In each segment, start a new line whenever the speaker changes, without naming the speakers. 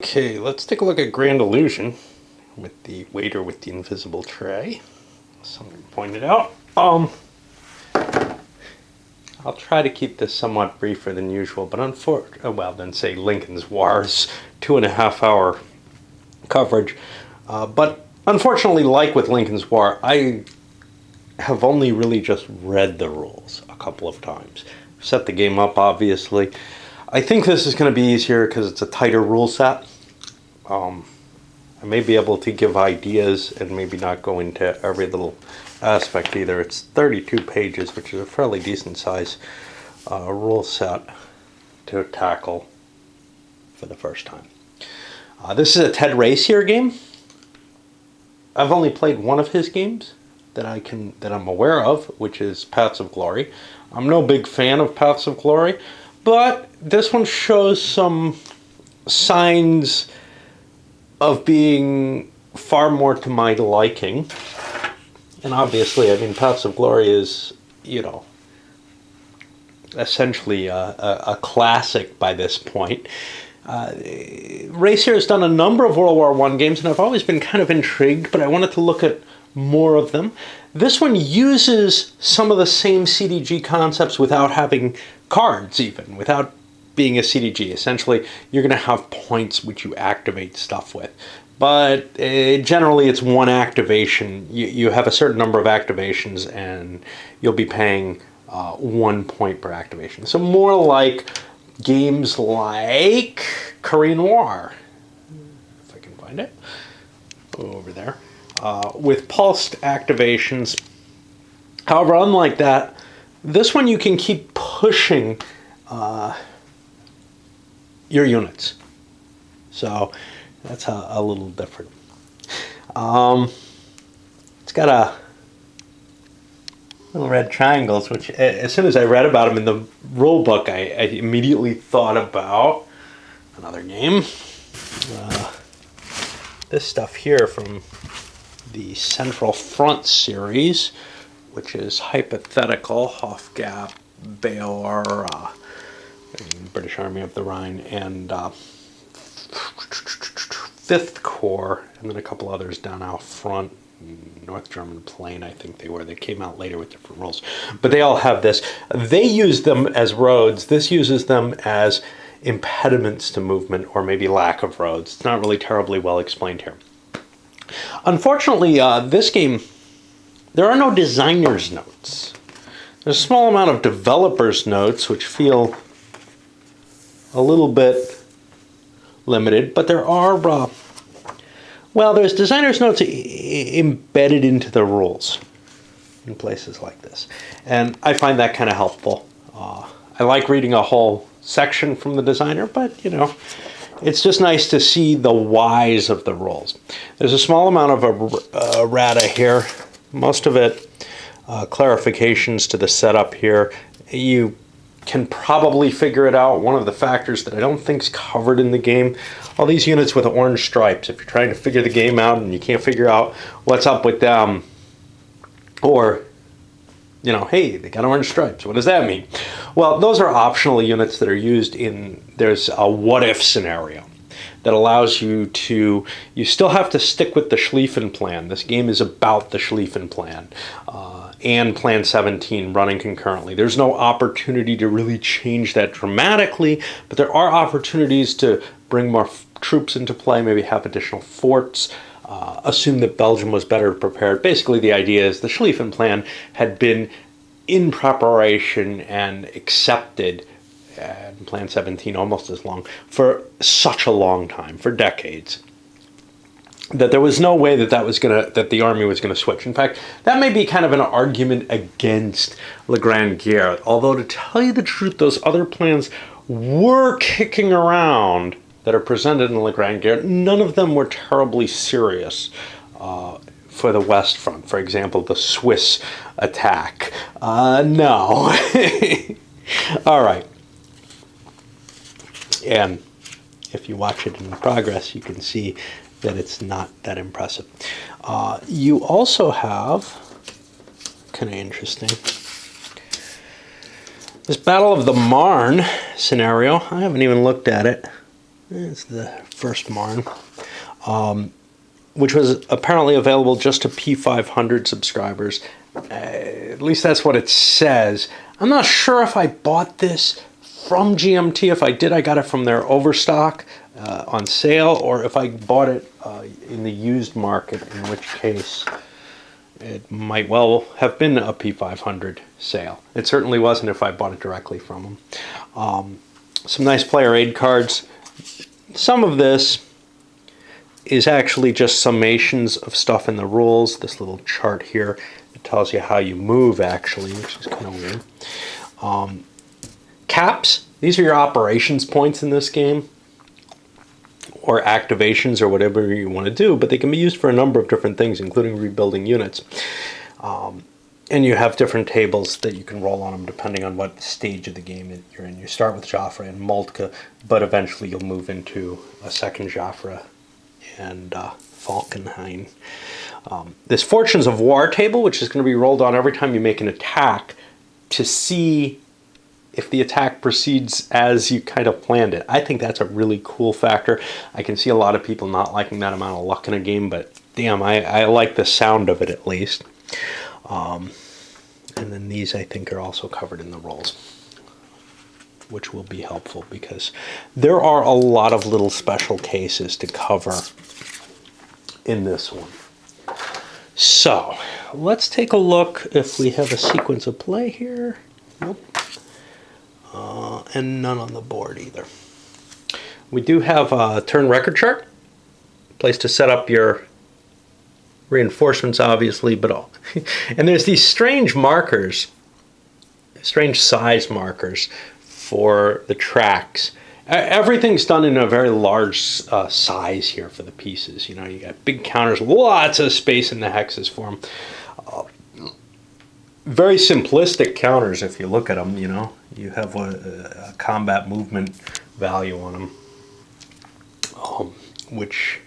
Okay, let's take a look at Grand Illusion with the waiter with the invisible tray. Someone pointed out. I'll try to keep this somewhat briefer than usual, but then say Lincoln's War's 2.5 hour coverage. But unfortunately, like with Lincoln's War, I have only really just read the rules a couple of times. Set the game up, obviously. I think this is going to be easier because it's a tighter rule set. I may be able to give ideas and maybe not go into every little aspect either. It's 32 pages, which is a fairly decent size rule set to tackle for the first time. This is a Ted Racier game. I've only played one of his games that I'm aware of, which is Paths of Glory. I'm no big fan of Paths of Glory, but this one shows some signs of being far more to my liking. And obviously, I mean, Paths of Glory is, essentially a classic by this point. Racier has done a number of World War I games, and I've always been kind of intrigued, but I wanted to look at more of them. This one uses some of the same CDG concepts without having cards even, without being a CDG. Essentially, you're going to have points which you activate stuff with. But generally, it's one activation. You have a certain number of activations, and you'll be paying 1 point per activation. So more like games like Korean War, if I can find it, over there, with pulsed activations. However, unlike that, this one you can keep pushing your units. So that's a little different. It's got a little red triangles, which as soon as I read about them in the rule book, I immediately thought about another game. This stuff here from the Central Front series, which is Hypothetical, Hofgap, Beor, British Army of the Rhine, and Fifth Corps, and then a couple others down out front. North German Plain, I think they were. They came out later with different rules. But they all have this. They use them as roads. This uses them as impediments to movement, or maybe lack of roads. It's not really terribly well explained here. Unfortunately, this game, there are no designer's notes. There's a small amount of developer's notes, which feel a little bit limited, but there are, there's designer's notes embedded into the rules in places like this. And I find that kind of helpful. I like reading a whole section from the designer, but, it's just nice to see the whys of the rules. There's a small amount of errata here. Most of it clarifications to the setup here. You can probably figure it out. One of the factors that I don't think is covered in the game, all these units with orange stripes, if you're trying to figure the game out and you can't figure out what's up with them, or, hey, they got orange stripes, what does that mean? Well, those are optional units that are used there's a what-if scenario that allows you still have to stick with the Schlieffen plan. This game is about the Schlieffen plan. And Plan 17 running concurrently. There's no opportunity to really change that dramatically, but there are opportunities to bring more troops into play, maybe have additional forts, assume that Belgium was better prepared. Basically, the idea is the Schlieffen plan had been in preparation and accepted, and Plan 17 almost as long, for such a long time, for decades, that there was no way that the army was gonna switch. In fact, that may be kind of an argument against Le Grand Guerre. Although, to tell you the truth, those other plans were kicking around that are presented in Le Grand Guerre. None of them were terribly serious for the West Front. For example, the Swiss attack. No. All right. And if you watch it in progress, you can see that it's not that impressive. You also have, kind of interesting, this Battle of the Marne scenario. I haven't even looked at it. It's the first Marn, which was apparently available just to P500 subscribers. At least that's what it says. I'm not sure if I bought this from GMT. If I did, I got it from their overstock on sale, or if I bought it in the used market, in which case it might well have been a P500 sale. It certainly wasn't if I bought it directly from them. Some nice player aid cards. Some of this is actually just summations of stuff in the rules. This little chart here, it tells you how you move actually, which is kind of weird. Caps, these are your operations points in this game, or activations, or whatever you want to do, but they can be used for a number of different things, including rebuilding units. And you have different tables that you can roll on them depending on what stage of the game that you're in. You start with Joffre and Moltke, but eventually you'll move into a second Joffre and Falkenhayn. This Fortunes of War table, which is going to be rolled on every time you make an attack to see if the attack proceeds as you kind of planned it. I think that's a really cool factor. I can see a lot of people not liking that amount of luck in a game, but damn, I like the sound of it at least. And then these I think are also covered in the rolls, which will be helpful because there are a lot of little special cases to cover in this one. So let's take a look if we have a sequence of play here. Nope. And none on the board either. We do have a turn record chart, place to set up your reinforcements obviously, but all. And there's these strange markers, strange size markers for the tracks. Everything's done in a very large size here for the pieces. You know, you got big counters, lots of space in the hexes for them. Very simplistic counters if you look at them, you know. You have a combat movement value on them, which,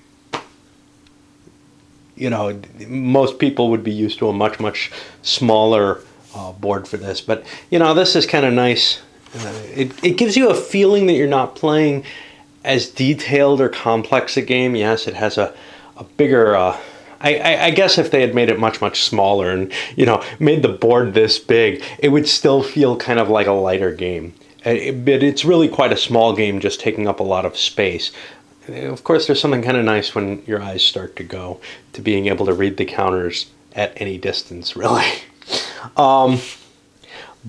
you know, most people would be used to a much, much smaller board for this. But, you know, this is kind of nice. It gives you a feeling that you're not playing as detailed or complex a game. Yes, it has a bigger... I guess if they had made it much, much smaller and, you know, made the board this big, it would still feel kind of like a lighter game. But it's really quite a small game, just taking up a lot of space. Of course, there's something kind of nice when your eyes start to go to being able to read the counters at any distance, really.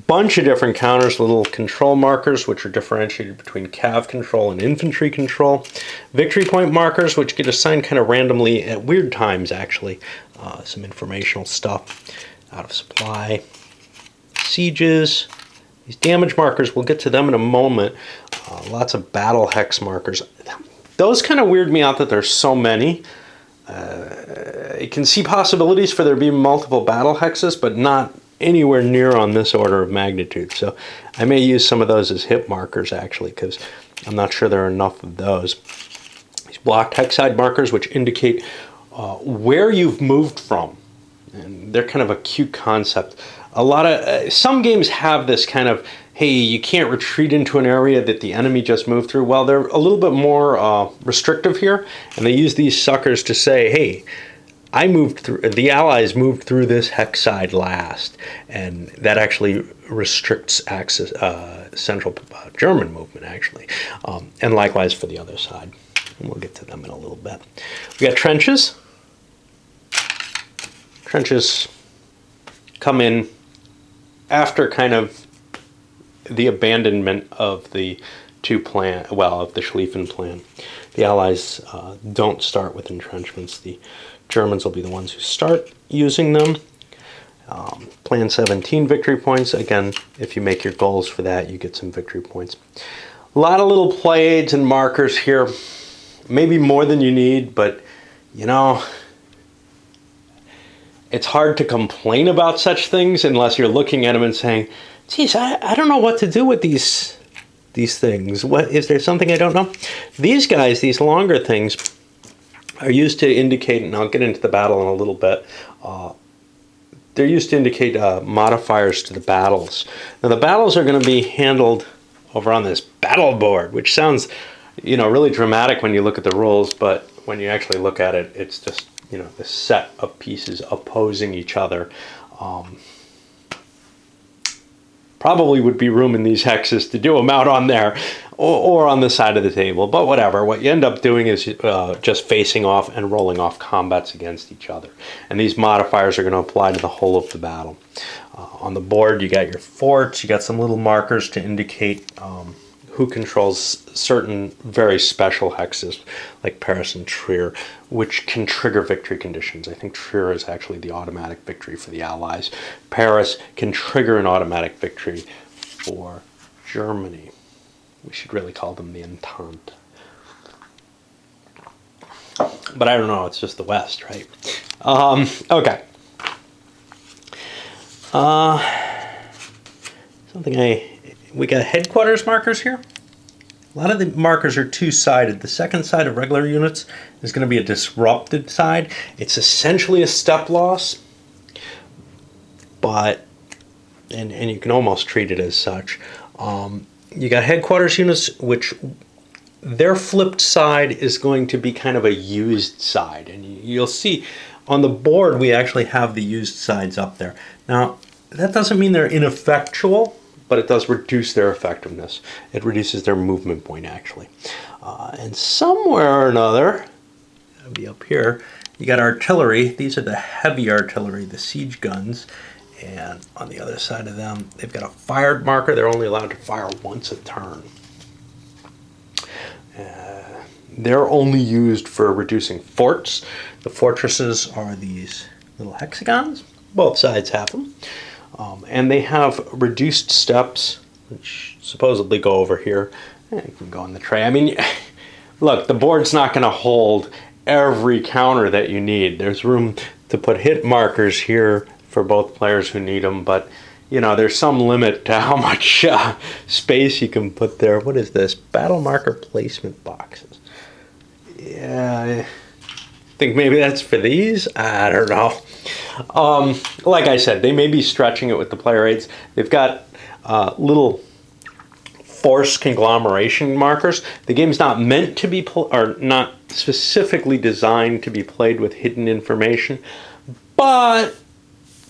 Bunch of different counters, little control markers, which are differentiated between cav control and infantry control. Victory point markers, which get assigned kind of randomly at weird times, actually. Some informational stuff. Out of supply. Sieges. These damage markers, we'll get to them in a moment. Lots of battle hex markers. Those kind of weird me out that there's so many. I can see possibilities for there being multiple battle hexes, but not anywhere near on this order of magnitude. So I may use some of those as hit markers actually, because I'm not sure there are enough of those. These blocked hex side markers, which indicate where you've moved from, and they're kind of a cute concept. A lot of some games have this kind of, hey, you can't retreat into an area that the enemy just moved through. Well, they're a little bit more restrictive here, and they use these suckers to say, hey, I moved through, the Allies moved through this hex side last, and that actually restricts access, central German movement, actually, and likewise for the other side. And we'll get to them in a little bit. We got trenches. Trenches come in after kind of the abandonment of the of the Schlieffen plan. The Allies don't start with entrenchments. The Germans will be the ones who start using them. Plan 17 victory points. Again, if you make your goals for that, you get some victory points. A lot of little play aids and markers here. Maybe more than you need, but, you know, it's hard to complain about such things unless you're looking at them and saying, geez, I don't know what to do with these things. What is there something I don't know? These guys, these longer things, are used to indicate, and I'll get into the battle in a little bit, they're used to indicate modifiers to the battles. Now the battles are going to be handled over on this battle board, which sounds really dramatic when you look at the rules, but when you actually look at it, it's just, the set of pieces opposing each other. Probably would be room in these hexes to do them out on there or on the side of the table, but whatever. What you end up doing is just facing off and rolling off combats against each other. And these modifiers are going to apply to the whole of the battle. On the board, you got your forts, you got some little markers to indicate who controls certain very special hexes, like Paris and Trier, which can trigger victory conditions. I think Trier is actually the automatic victory for the Allies. Paris can trigger an automatic victory for Germany. We should really call them the Entente. But I don't know, it's just the West, right? Okay. We got headquarters markers here. A lot of the markers are two-sided. The second side of regular units is going to be a disrupted side. It's essentially a step loss, but and you can almost treat it as such. You got headquarters units, which their flipped side is going to be kind of a used side, and you'll see on the board we actually have the used sides up there. Now, that doesn't mean they're ineffectual, but it does reduce their effectiveness. It reduces their movement point, actually. And somewhere or another, it'll be up here, you got artillery. These are the heavy artillery, the siege guns. And on the other side of them, they've got a fired marker. They're only allowed to fire once a turn. They're only used for reducing forts. The fortresses are these little hexagons. Both sides have them. And they have reduced steps, which supposedly go over here. You can go on the tray. I mean, look, the board's not going to hold every counter that you need. There's room to put hit markers here for both players who need them, but there's some limit to how much space you can put there. What is this? Battle marker placement boxes. Yeah, I think maybe that's for these. I don't know. Like I said, they may be stretching it with the player aids. They've got little force conglomeration markers. The game's not meant to be, or not specifically designed to be played with hidden information, but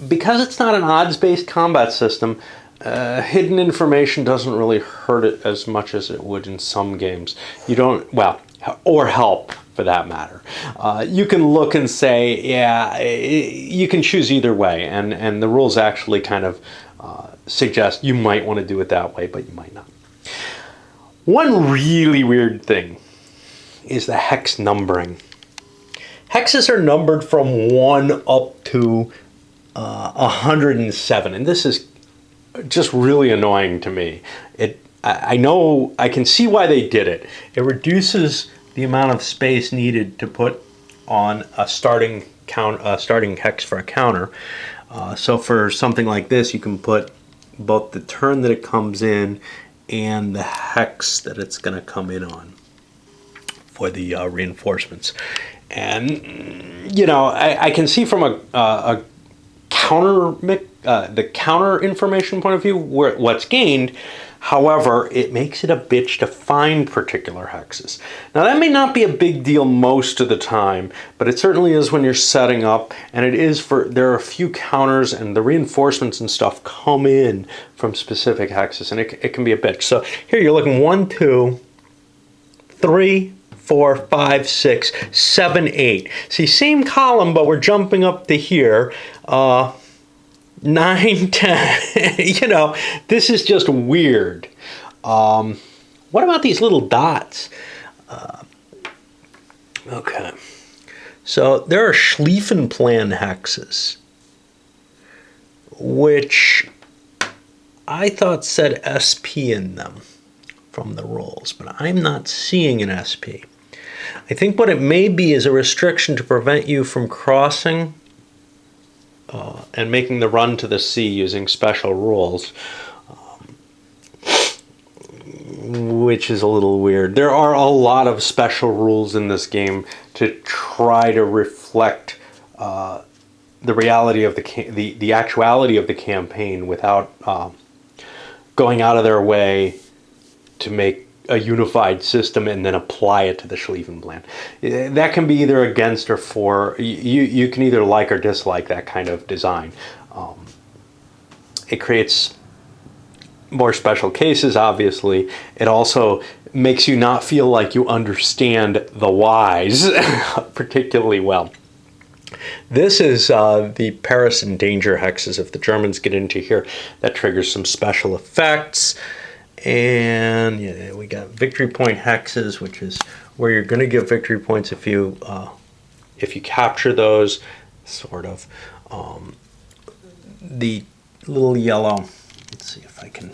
because it's not an odds-based combat system, hidden information doesn't really hurt it as much as it would in some games. You don't, well, or help for that matter. You can look and say, yeah, you can choose either way, and the rules actually kind of suggest you might want to do it that way, but you might not. One really weird thing is the hex numbering. Hexes are numbered from 1 up to 107, and this is just really annoying to me. I know, I can see why they did it. It reduces the amount of space needed to put on a starting hex for a counter. So for something like this, you can put both the turn that it comes in and the hex that it's going to come in on for the reinforcements. And I can see from a the counter information point of view what's gained. However, it makes it a bitch to find particular hexes. Now, that may not be a big deal most of the time, but it certainly is when you're setting up, and it is there are a few counters, and the reinforcements and stuff come in from specific hexes, and it can be a bitch. So here you're looking 1, 2, 3, 4, 5, 6, 7, 8. See, same column, but we're jumping up to here. 9, 10, this is just weird. What about these little dots? Okay. So there are Schlieffenplan hexes, which I thought said SP in them from the rules, but I'm not seeing an SP. I think what it may be is a restriction to prevent you from crossing and making the run to the sea using special rules, which is a little weird. There are a lot of special rules in this game to try to reflect the reality of the actuality of the campaign without going out of their way to make a unified system and then apply it to the Schlieffen plan. That can be either against or for. You can either like or dislike that kind of design. It creates more special cases, obviously. It also makes you not feel like you understand the whys particularly well. This is the Paris and Danger hexes. If the Germans get into here, that triggers some special effects. And yeah, we got victory point hexes, which is where you're going to give victory points if you capture those, sort of. The little yellow, let's see if I can,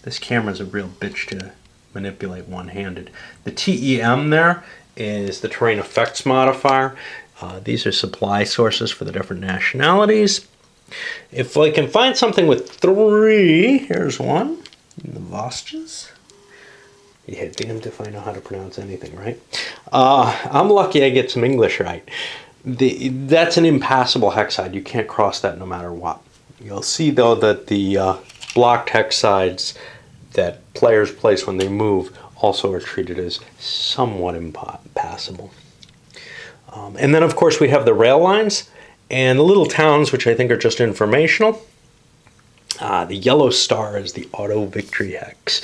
this camera's a real bitch to manipulate one-handed. The TEM there is the terrain effects modifier. These are supply sources for the different nationalities. If I can find something with 3, here's one, the Vostas. Yeah, damned if I know how to pronounce anything, right? I'm lucky I get some English right. That's an impassable hex side. You can't cross that no matter what. You'll see, though, that the blocked hex sides that players place when they move also are treated as somewhat impassable. And then, of course, we have the rail lines and the little towns, which I think are just informational. The yellow star is the auto victory hex.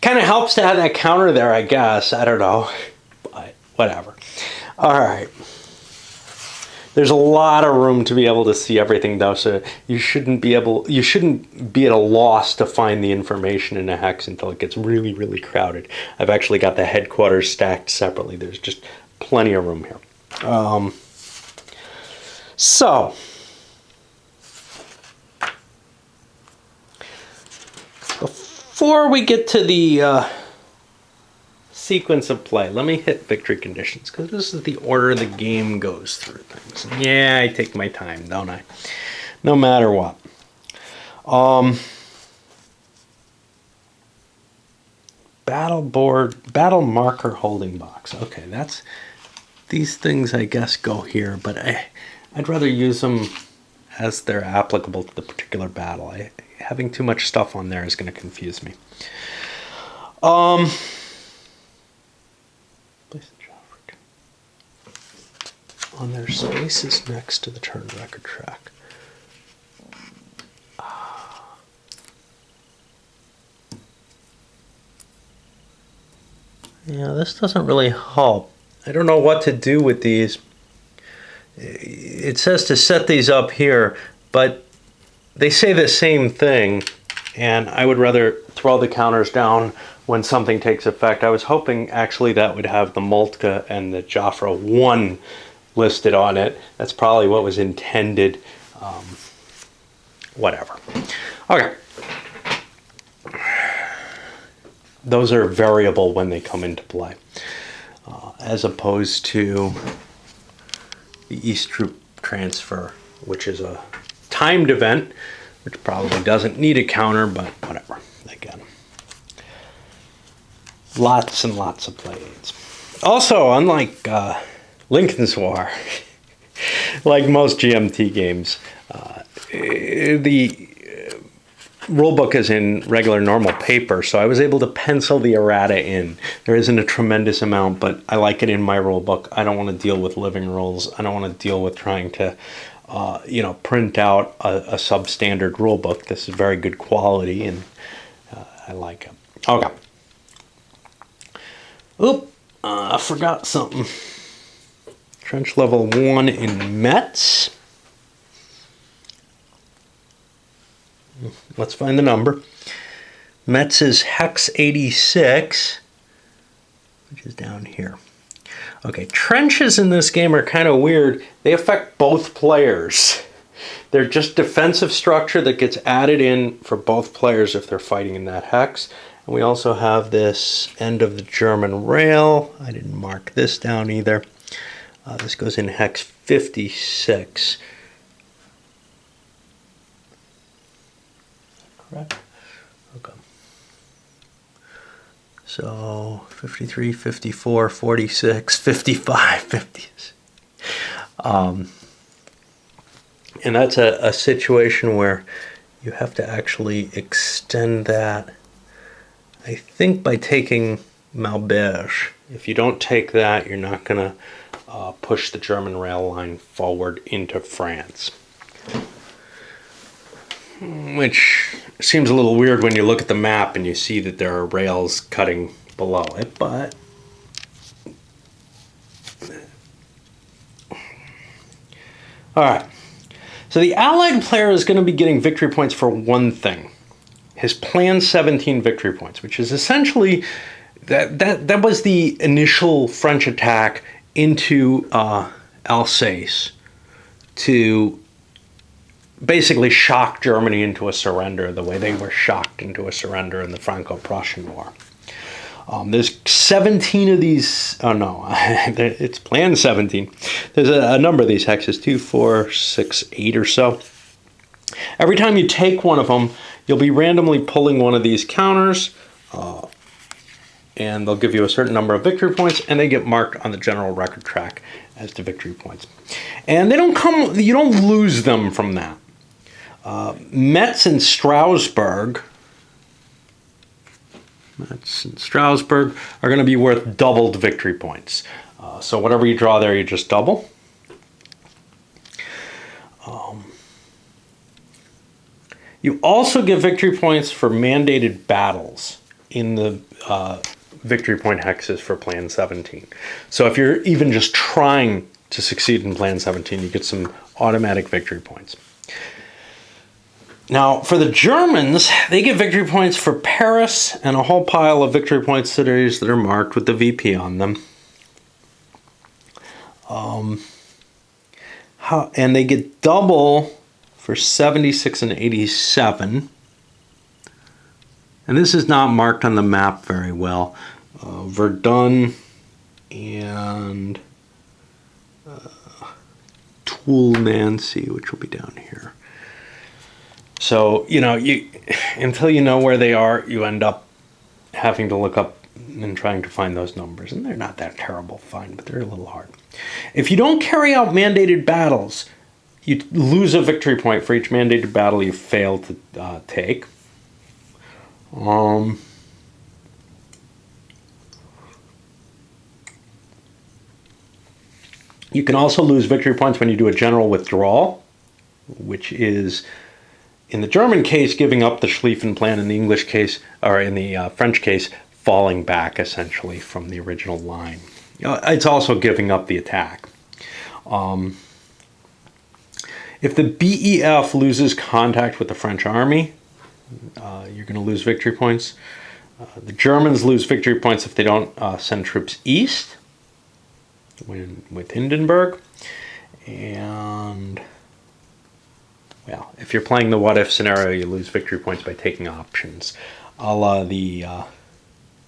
Kind of helps to have that counter there, I guess. I don't know, but whatever. All right. There's a lot of room to be able to see everything, though, so you shouldn't be at a loss to find the information in a hex until it gets really, really crowded. I've actually got the headquarters stacked separately. There's just plenty of room here. So before we get to the sequence of play, let me hit victory conditions, because this is the order the game goes through things. Yeah, I take my time, don't I? No matter what. Battle board, battle marker holding box. Okay, that's, these things I guess go here, but I'd rather use them as they're applicable to the particular battle. Having too much stuff on there is going to confuse me. Place the Joffric on their spaces next to the turn record track. Yeah, this doesn't really help. I don't know what to do with these. It says to set these up here, but they say the same thing, and I would rather throw the counters down when something takes effect. I was hoping actually that would have the Moltke and the Joffre 1 listed on it. That's probably what was intended. Whatever. Okay. Those are variable when they come into play, as opposed to the East Troop Transfer, which is a timed event, which probably doesn't need a counter, but whatever. Again, lots and lots of play aids. Also, unlike Lincoln's War, like most GMT games, the rulebook is in regular normal paper, so I was able to pencil the errata in. There isn't a tremendous amount, but I like it in my rulebook. I don't want to deal with living rules. I don't want to deal with trying to print out a substandard rulebook. This is very good quality, and I like it. Okay. Oop, I forgot something. Trench level 1 in Metz. Let's find the number. Metz is Hex 86, which is down here. Okay, trenches in this game are kind of weird. They affect both players. They're just defensive structure that gets added in for both players if they're fighting in that hex. And we also have this end of the German rail. I didn't mark this down either. This goes in Hex 56. Correct? Okay. So 53, 54, 46, 55, 50. And that's a situation where you have to actually extend that I think by taking Maubeuge. If you don't take that, you're not going to push the German rail line forward into France. Which seems a little weird when you look at the map and you see that there are rails cutting below it, but all right. So the Allied player is going to be getting victory points for one thing. His Plan 17 victory points, which is essentially that was the initial French attack into Alsace to basically shock Germany into a surrender the way they were shocked into a surrender in the Franco-Prussian War. There's 17 of these. Oh no, it's Plan 17. There's a number of these hexes, 2, 4, 6, 8 or so. Every time you take one of them, you'll be randomly pulling one of these counters, and they'll give you a certain number of victory points, and they get marked on the general record track as to victory points. And they don't come. You don't lose them from that. Metz and Strasbourg. Metz and Strasbourg are going to be worth doubled victory points. So whatever you draw there, you just double. You also get victory points for mandated battles in the victory point hexes for Plan 17. So if you're even just trying to succeed in Plan 17, you get some automatic victory points. Now, for the Germans, they get victory points for Paris and a whole pile of victory point cities that are marked with the VP on them. And they get double for 76 and 87. And this is not marked on the map very well. Verdun and Toul Nancy, which will be down here. So, you know, until you know where they are, you end up having to look up and trying to find those numbers. And they're not that terrible to find, but they're a little hard. If you don't carry out mandated battles, you lose a victory point for each mandated battle you fail to take. You can also lose victory points when you do a general withdrawal, which is, in the German case, giving up the Schlieffen plan. In the English case, or in the French case, falling back essentially from the original line. It's also giving up the attack. If the BEF loses contact with the French army, you're going to lose victory points. The Germans lose victory points if they don't send troops east with Hindenburg. And, well, if you're playing the what-if scenario, you lose victory points by taking options, a la the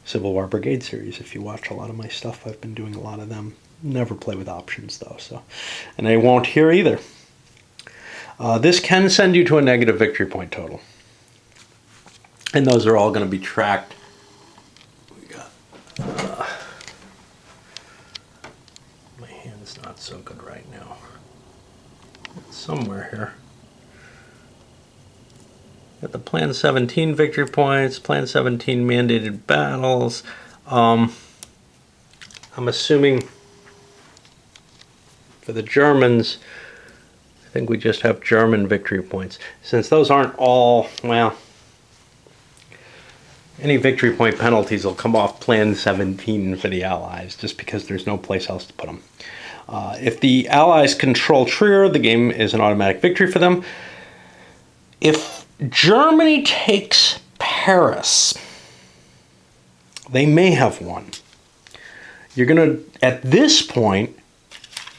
Civil War Brigade series. If you watch a lot of my stuff, I've been doing a lot of them. Never play with options, though. And I won't here either. This can send you to a negative victory point total. And those are all going to be tracked. We got, my hand's not so good right now. It's somewhere here. Got the Plan 17 victory points, Plan 17 mandated battles. I'm assuming for the Germans, I think we just have German victory points. Since those aren't all, well, any victory point penalties will come off Plan 17 for the Allies, just because there's no place else to put them. If the Allies control Trier, the game is an automatic victory for them. If Germany takes Paris, they may have won. You're going to, at this point,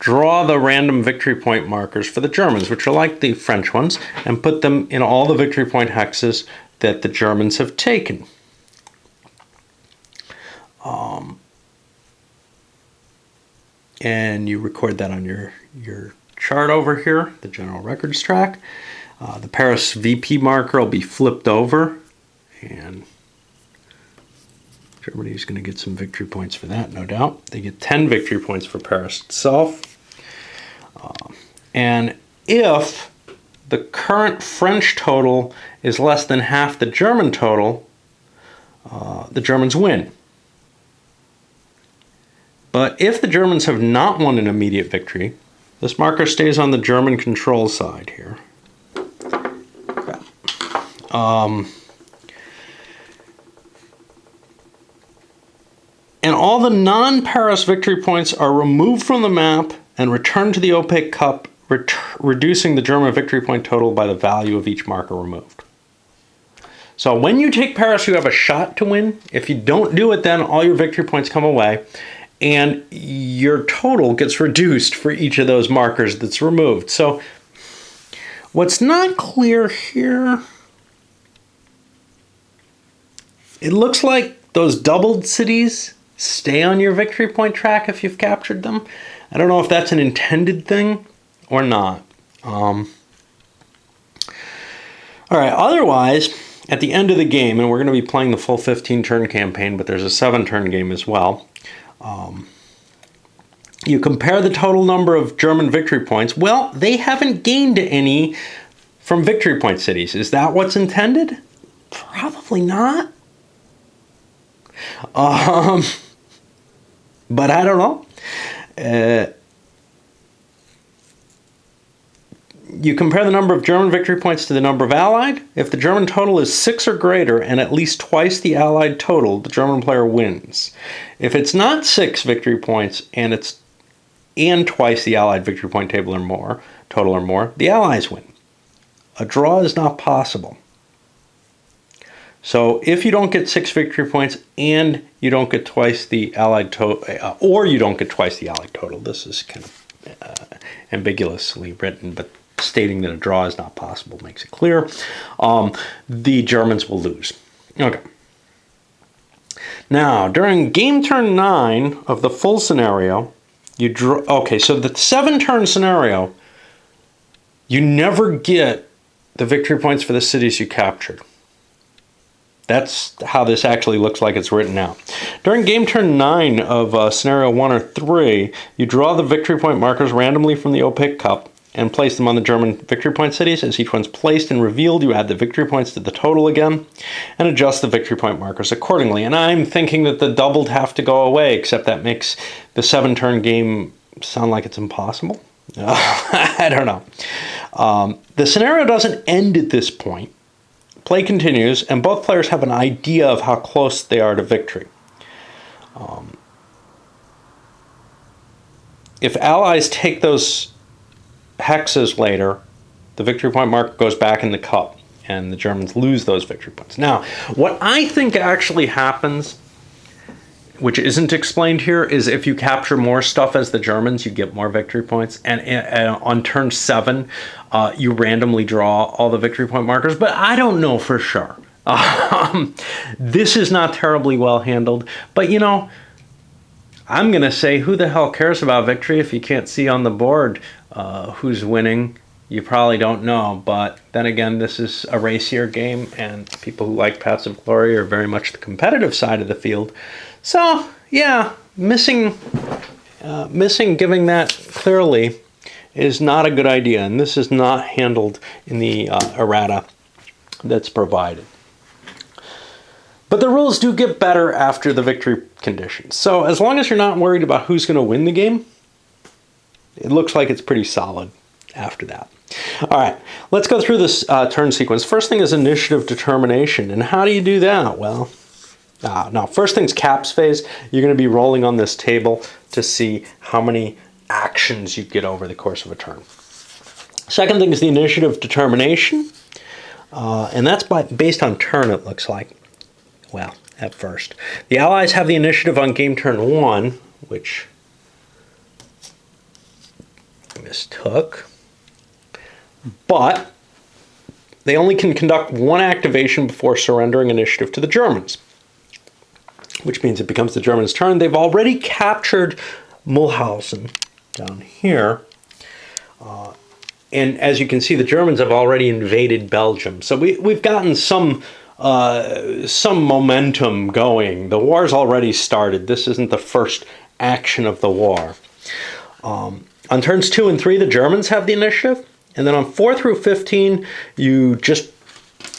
draw the random victory point markers for the Germans, which are like the French ones, and put them in all the victory point hexes that the Germans have taken. And you record that on your chart over here, the general records track. The Paris VP marker will be flipped over, and Germany's going to get some victory points for that, no doubt. They get 10 victory points for Paris itself. And if the current French total is less than half the German total, the Germans win. But if the Germans have not won an immediate victory, this marker stays on the German control side here. And all the non-Paris victory points are removed from the map and returned to the opaque cup, reducing the German victory point total by the value of each marker removed. So when you take Paris, you have a shot to win. If you don't do it, then all your victory points come away, and your total gets reduced for each of those markers that's removed. So what's not clear here, it looks like those doubled cities stay on your victory point track if you've captured them. I don't know if that's an intended thing or not. All right, otherwise, at the end of the game, and we're going to be playing the full 15-turn campaign, but there's a 7-turn game as well. You compare the total number of German victory points. Well, they haven't gained any from victory point cities. Is that what's intended? Probably not. But I don't know. You compare the number of German victory points to the number of Allied. If the German total is 6 or greater and at least twice the Allied total, the German player wins. If it's not 6 victory points and it's twice the Allied victory point total or more, the Allies win. A draw is not possible. So if you don't get 6 victory points and you don't get twice the Allied total, or you don't get twice the Allied total, this is kind of ambiguously written, but stating that a draw is not possible makes it clear, the Germans will lose. Okay. Now, during game turn 9 of the full scenario, you draw. Okay, so the 7-turn scenario, you never get the victory points for the cities you captured. That's how this actually looks like it's written out. During game turn 9 of scenario 1 or 3, you draw the victory point markers randomly from the opaque cup and place them on the German victory point cities. As each one's placed and revealed, you add the victory points to the total again and adjust the victory point markers accordingly. And I'm thinking that the doubled have to go away, except that makes the 7-turn game sound like it's impossible. I don't know. The scenario doesn't end at this point. Play continues, and both players have an idea of how close they are to victory. If Allies take those hexes later, the victory point marker goes back in the cup, and the Germans lose those victory points. Now, what I think actually happens, which isn't explained here, is if you capture more stuff as the Germans, you get more victory points. And on turn 7, you randomly draw all the victory point markers, but I don't know for sure. This is not terribly well handled, but you know, I'm going to say, who the hell cares about victory if you can't see on the board who's winning? You probably don't know, but then again, this is a racier game, and people who like passive glory are very much the competitive side of the field. So, yeah, missing giving that clearly is not a good idea, and this is not handled in the errata that's provided. But the rules do get better after the victory conditions. So as long as you're not worried about who's going to win the game, it looks like it's pretty solid after that. All right, let's go through this turn sequence. First thing is initiative determination. And how do you do that? Well, now, first thing's caps phase. You're going to be rolling on this table to see how many actions you get over the course of a turn. Second thing is the initiative determination. And that's based on turn, it looks like. Well, at first. The Allies have the initiative on game turn 1, which I mistook. But they only can conduct one activation before surrendering initiative to the Germans, which means it becomes the Germans' turn. They've already captured Mulhausen down here. And as you can see, the Germans have already invaded Belgium. So we've gotten some momentum going. The war's already started. This isn't the first action of the war. On turns 2 and 3, the Germans have the initiative. And then on 4 through 15, you just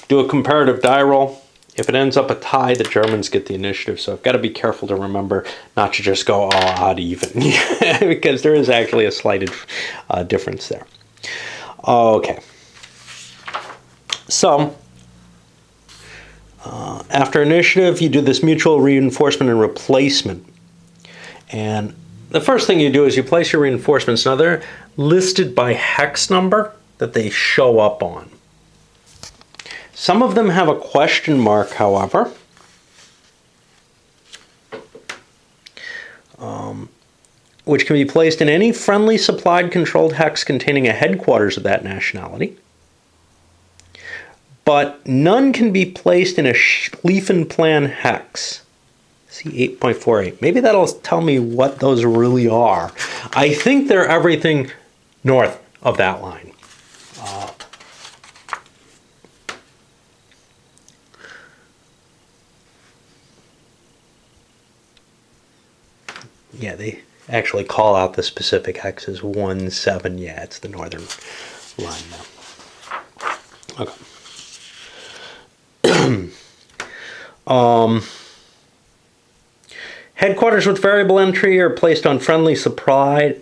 do a comparative die roll. If it ends up a tie, the Germans get the initiative. So I've got to be careful to remember not to just go all odd even, because there is actually a slight difference there. Okay. So after initiative, you do this mutual reinforcement and replacement. And the first thing you do is you place your reinforcements. Now they're listed by hex number that they show up on. Some of them have a question mark, however. Which can be placed in any friendly supplied controlled hex containing a headquarters of that nationality. But none can be placed in a Schlieffenplan hex. See 8.48. Maybe that'll tell me what those really are. I think they're everything north of that line. Yeah, they actually call out the specific hexes 1-7. Yeah, it's the northern line now. Okay. Headquarters with variable entry are placed on friendly supplied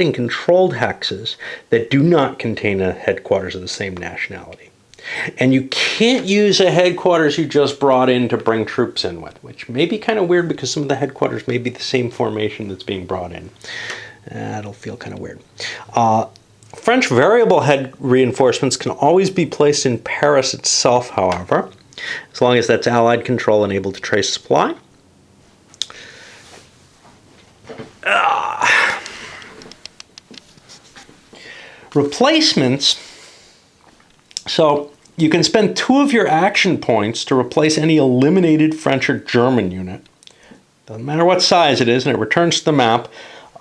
and controlled hexes that do not contain a headquarters of the same nationality. And you can't use a headquarters you just brought in to bring troops in with, which may be kind of weird because some of the headquarters may be the same formation that's being brought in. That'll feel kind of weird. French variable head reinforcements can always be placed in Paris itself, however, as long as that's Allied control and able to trace supply. Replacements. So you can spend 2 of your action points to replace any eliminated French or German unit. Doesn't matter what size it is, and it returns to the map,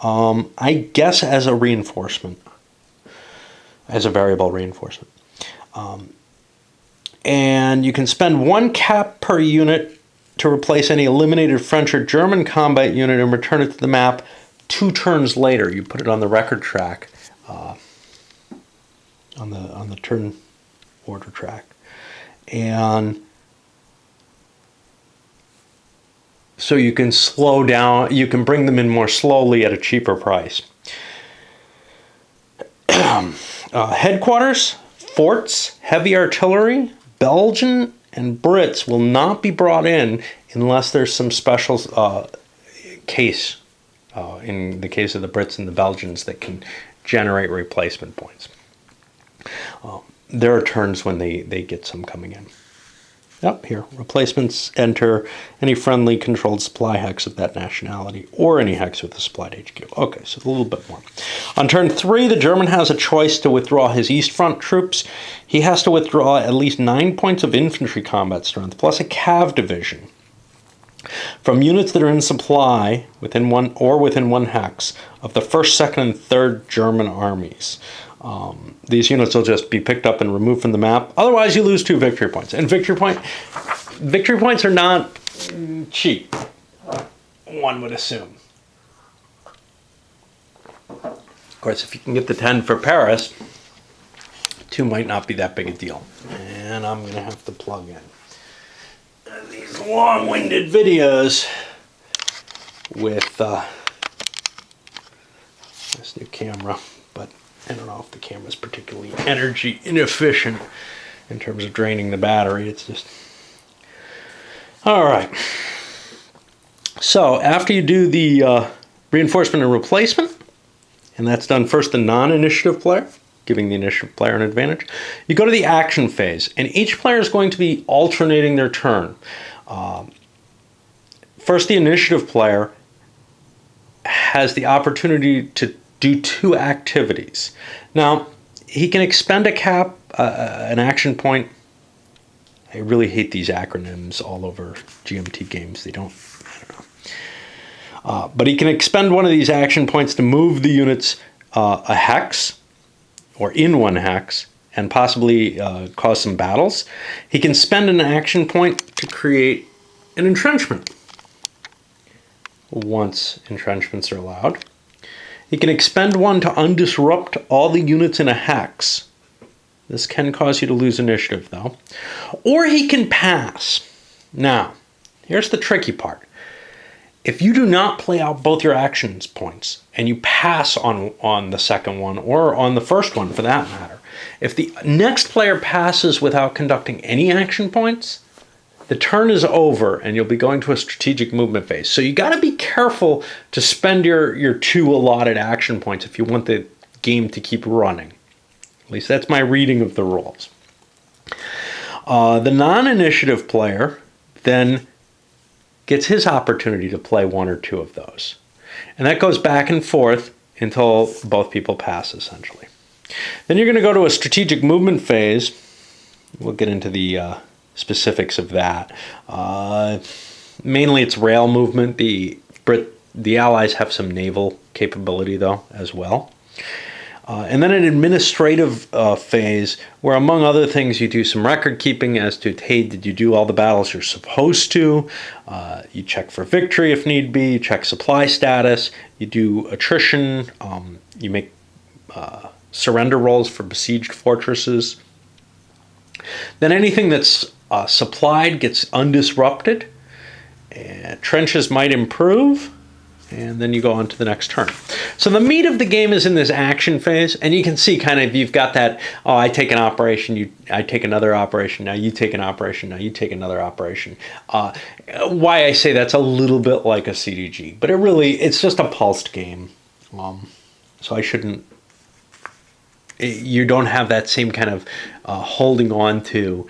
I guess as a reinforcement, as a variable reinforcement. And you can spend 1 cap per unit to replace any eliminated French or German combat unit and return it to the map 2 turns later. You put it on the record track, on the turn order track. And so you can slow down, you can bring them in more slowly at a cheaper price. Headquarters, forts, heavy artillery, Belgian and Brits will not be brought in unless there's some special case, in the case of the Brits and the Belgians, that can generate replacement points. There are turns when they get some coming in. Yep, here. Replacements enter any friendly controlled supply hex of that nationality or any hex with a supplied HQ. Okay, so a little bit more. On turn 3, the German has a choice to withdraw his East Front troops. He has to withdraw at least 9 points of infantry combat strength plus a cav division from units that are in supply within one hex of the 1st, 2nd, and 3rd German armies. These units will just be picked up and removed from the map. Otherwise, you lose 2 victory points. And victory points are not cheap, one would assume. Of course, if you can get the 10 for Paris, 2 might not be that big a deal. And I'm going to have to plug in these long-winded videos with this new camera, but I don't know if the camera's particularly energy inefficient in terms of draining the battery. It's just... All right. So after you do the reinforcement and replacement, and that's done first the non-initiative player, giving the initiative player an advantage, you go to the action phase, and each player is going to be alternating their turn. First, the initiative player has the opportunity to do 2 activities. Now, he can expend an action point. I really hate these acronyms all over GMT games. I don't know. But he can expend one of these action points to move the units a hex, or in 1 hex, and possibly cause some battles. He can spend an action point to create an entrenchment, once entrenchments are allowed. He can expend 1 to undisrupt all the units in a hex. This can cause you to lose initiative, though. Or he can pass. Now, here's the tricky part. If you do not play out both your action points and you pass on the second one or on the first one for that matter, if the next player passes without conducting any action points, the turn is over and you'll be going to a strategic movement phase. So you got to be careful to spend your 2 allotted action points if you want the game to keep running. At least that's my reading of the rules. The non-initiative player then gets his opportunity to play 1 or 2 of those. And that goes back and forth until both people pass, essentially. Then you're going to go to a strategic movement phase. We'll get into the specifics of that. Mainly it's rail movement. The Allies have some naval capability, though, as well. And then an administrative phase where, among other things, you do some record keeping as to, hey, did you do all the battles you're supposed to? You check for victory if need be. You check supply status. You do attrition. You make surrender rolls for besieged fortresses. Then anything that's supplied gets undisrupted. Trenches might improve. And then you go on to the next turn. So the meat of the game is in this action phase, and you can see kind of you've got that, oh, I take an operation, I take another operation, now you take an operation, now you take another operation. Why I say that's a little bit like a CDG, but it's just a pulsed game. So I shouldn't, you don't have that same kind of holding on to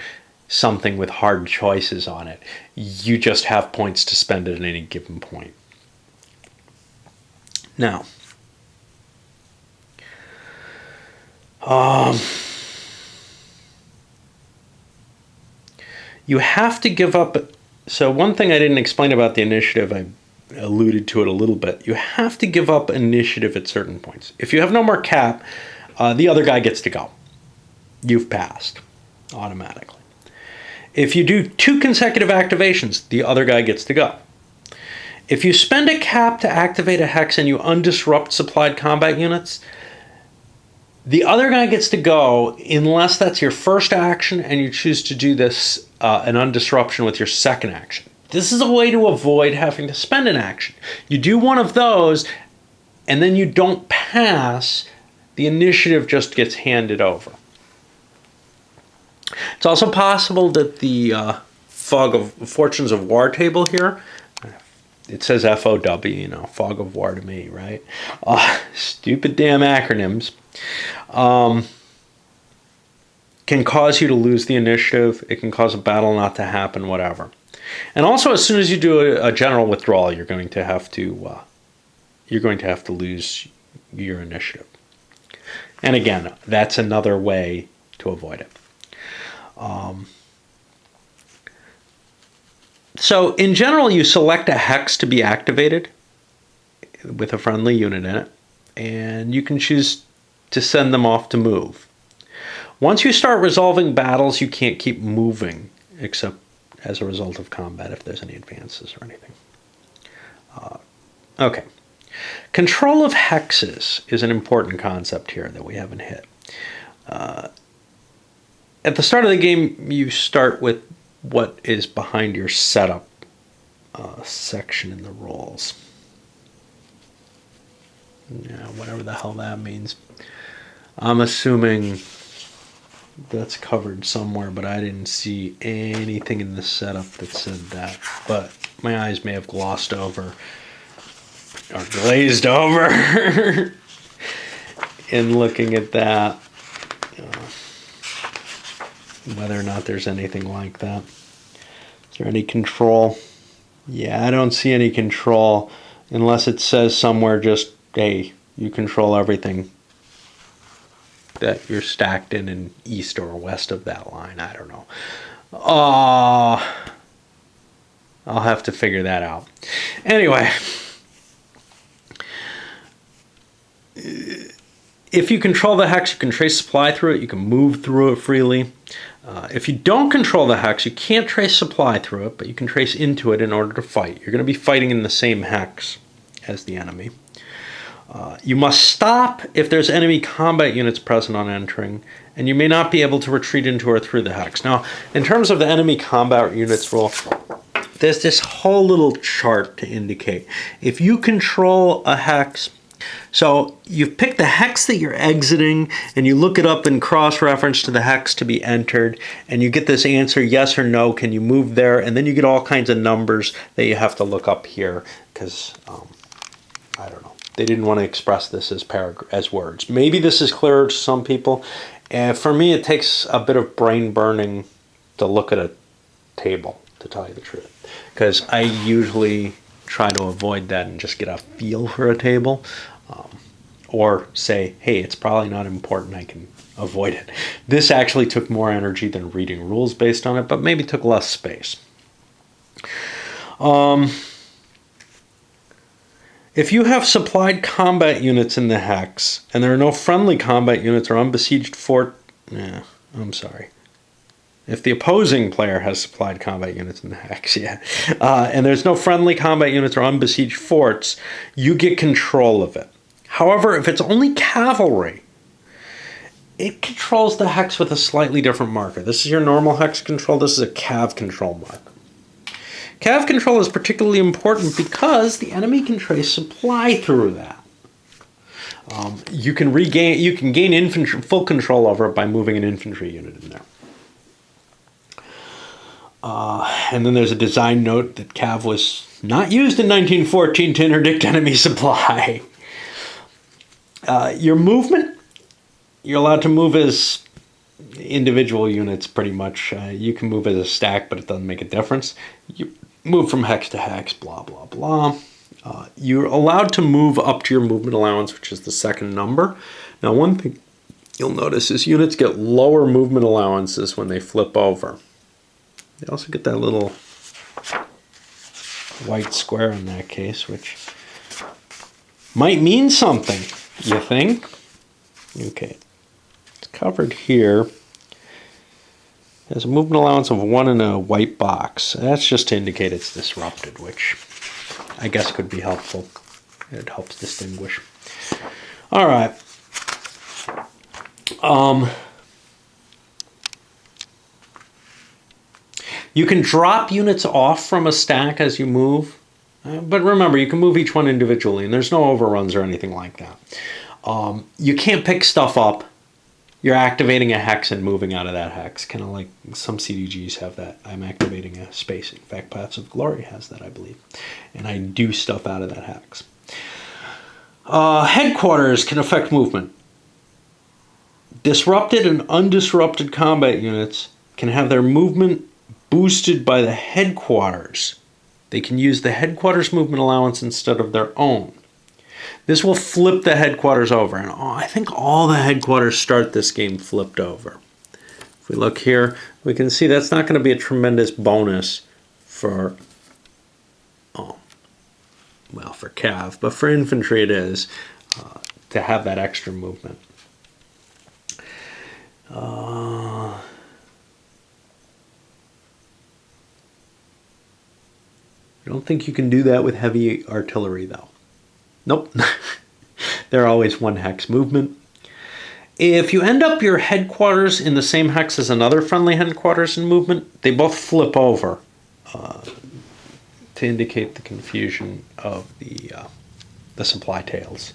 something with hard choices on it. You just have points to spend at any given point. Now, you have to give up. So one thing I didn't explain about the initiative, I alluded to it a little bit. You have to give up initiative at certain points. If you have no more cap, the other guy gets to go. You've passed automatically. If you do 2 consecutive activations, the other guy gets to go. If you spend a cap to activate a hex and you undisrupt supplied combat units, the other guy gets to go unless that's your first action and you choose to do this, an undisruption with your second action. This is a way to avoid having to spend an action. You do one of those and then you don't pass, the initiative just gets handed over. It's also possible that the Fortunes of War table here, it says FOW, fog of war to me, right? Stupid damn acronyms. Can cause you to lose the initiative. It can cause a battle not to happen, whatever. And also, as soon as you do a general withdrawal, you're going to have to lose your initiative. And again, that's another way to avoid it. So in general, you select a hex to be activated with a friendly unit in it, and you can choose to send them off to move. Once you start resolving battles, you can't keep moving except as a result of combat if there's any advances or anything. Okay. Control of hexes is an important concept here that we haven't hit. At the start of the game, you start with what is behind your setup section in the rules. Yeah, whatever the hell that means. I'm assuming that's covered somewhere, but I didn't see anything in the setup that said that. But my eyes may have glossed over or glazed over in looking at that. Whether or not there's anything like that. Is there any control? Yeah, I don't see any control unless it says somewhere just, hey, you control everything that you're stacked in east or west of that line. I don't know. I'll have to figure that out. Anyway, if you control the hex, you can trace supply through it. You can move through it freely. If you don't control the hex, you can't trace supply through it, but you can trace into it in order to fight. You're going to be fighting in the same hex as the enemy. You must stop if there's enemy combat units present on entering, and you may not be able to retreat into or through the hex. Now, in terms of the enemy combat units rule, there's this whole little chart to indicate. If you control a hex, so you've picked the hex that you're exiting, and you look it up in cross-reference to the hex to be entered, and you get this answer, yes or no, can you move there? And then you get all kinds of numbers that you have to look up here, because, I don't know, they didn't want to express this as words. Maybe this is clearer to some people. For me, it takes a bit of brain burning to look at a table, to tell you the truth, because I usually try to avoid that and just get a feel for a table, or say, hey, it's probably not important, I can avoid it. This actually took more energy than reading rules based on it, but maybe took less space. If you have supplied combat units in the hex, and there are no friendly combat units or unbesieged fort... If the opposing player has supplied combat units in the hex, and there's no friendly combat units or unbesieged forts, you get control of it. However, if it's only cavalry, it controls the hex with a slightly different marker. This is your normal hex control. This is a cav control marker. Cav control is particularly important because the enemy can trace supply through that. You can gain infantry, full control over it by moving an infantry unit in there. And then there's a design note that cav was not used in 1914 to interdict enemy supply. Your movement, you're allowed to move as individual units pretty much. You can move as a stack, but it doesn't make a difference. You move from hex to hex, blah, blah, blah. You're allowed to move up to your movement allowance, which is the second number. Now, one thing you'll notice is units get lower movement allowances when they flip over. They also get that little white square in that case, which might mean something, you think? Okay, it's covered here. There's a movement allowance of 1 in a white box. That's just to indicate it's disrupted, which I guess could be helpful. It helps distinguish. All right. You can drop units off from a stack as you move, but remember, you can move each one individually, and there's no overruns or anything like that. You can't pick stuff up. You're activating a hex and moving out of that hex, kind of like some CDGs have that. I'm activating a space. In fact, Paths of Glory has that, I believe. And I do stuff out of that hex. Headquarters can affect movement. Disrupted and undisrupted combat units can have their movement boosted by the headquarters. They can use the headquarters movement allowance instead of their own. This will flip the headquarters over, and I think all the headquarters start this game flipped over. If we look here, we can see that's not going to be a tremendous bonus for, for cav, but for infantry it is, to have that extra movement. I don't think you can do that with heavy artillery, though. Nope. They're always one hex movement. If you end up your headquarters in the same hex as another friendly headquarters in movement, they both flip over to indicate the confusion of the supply tails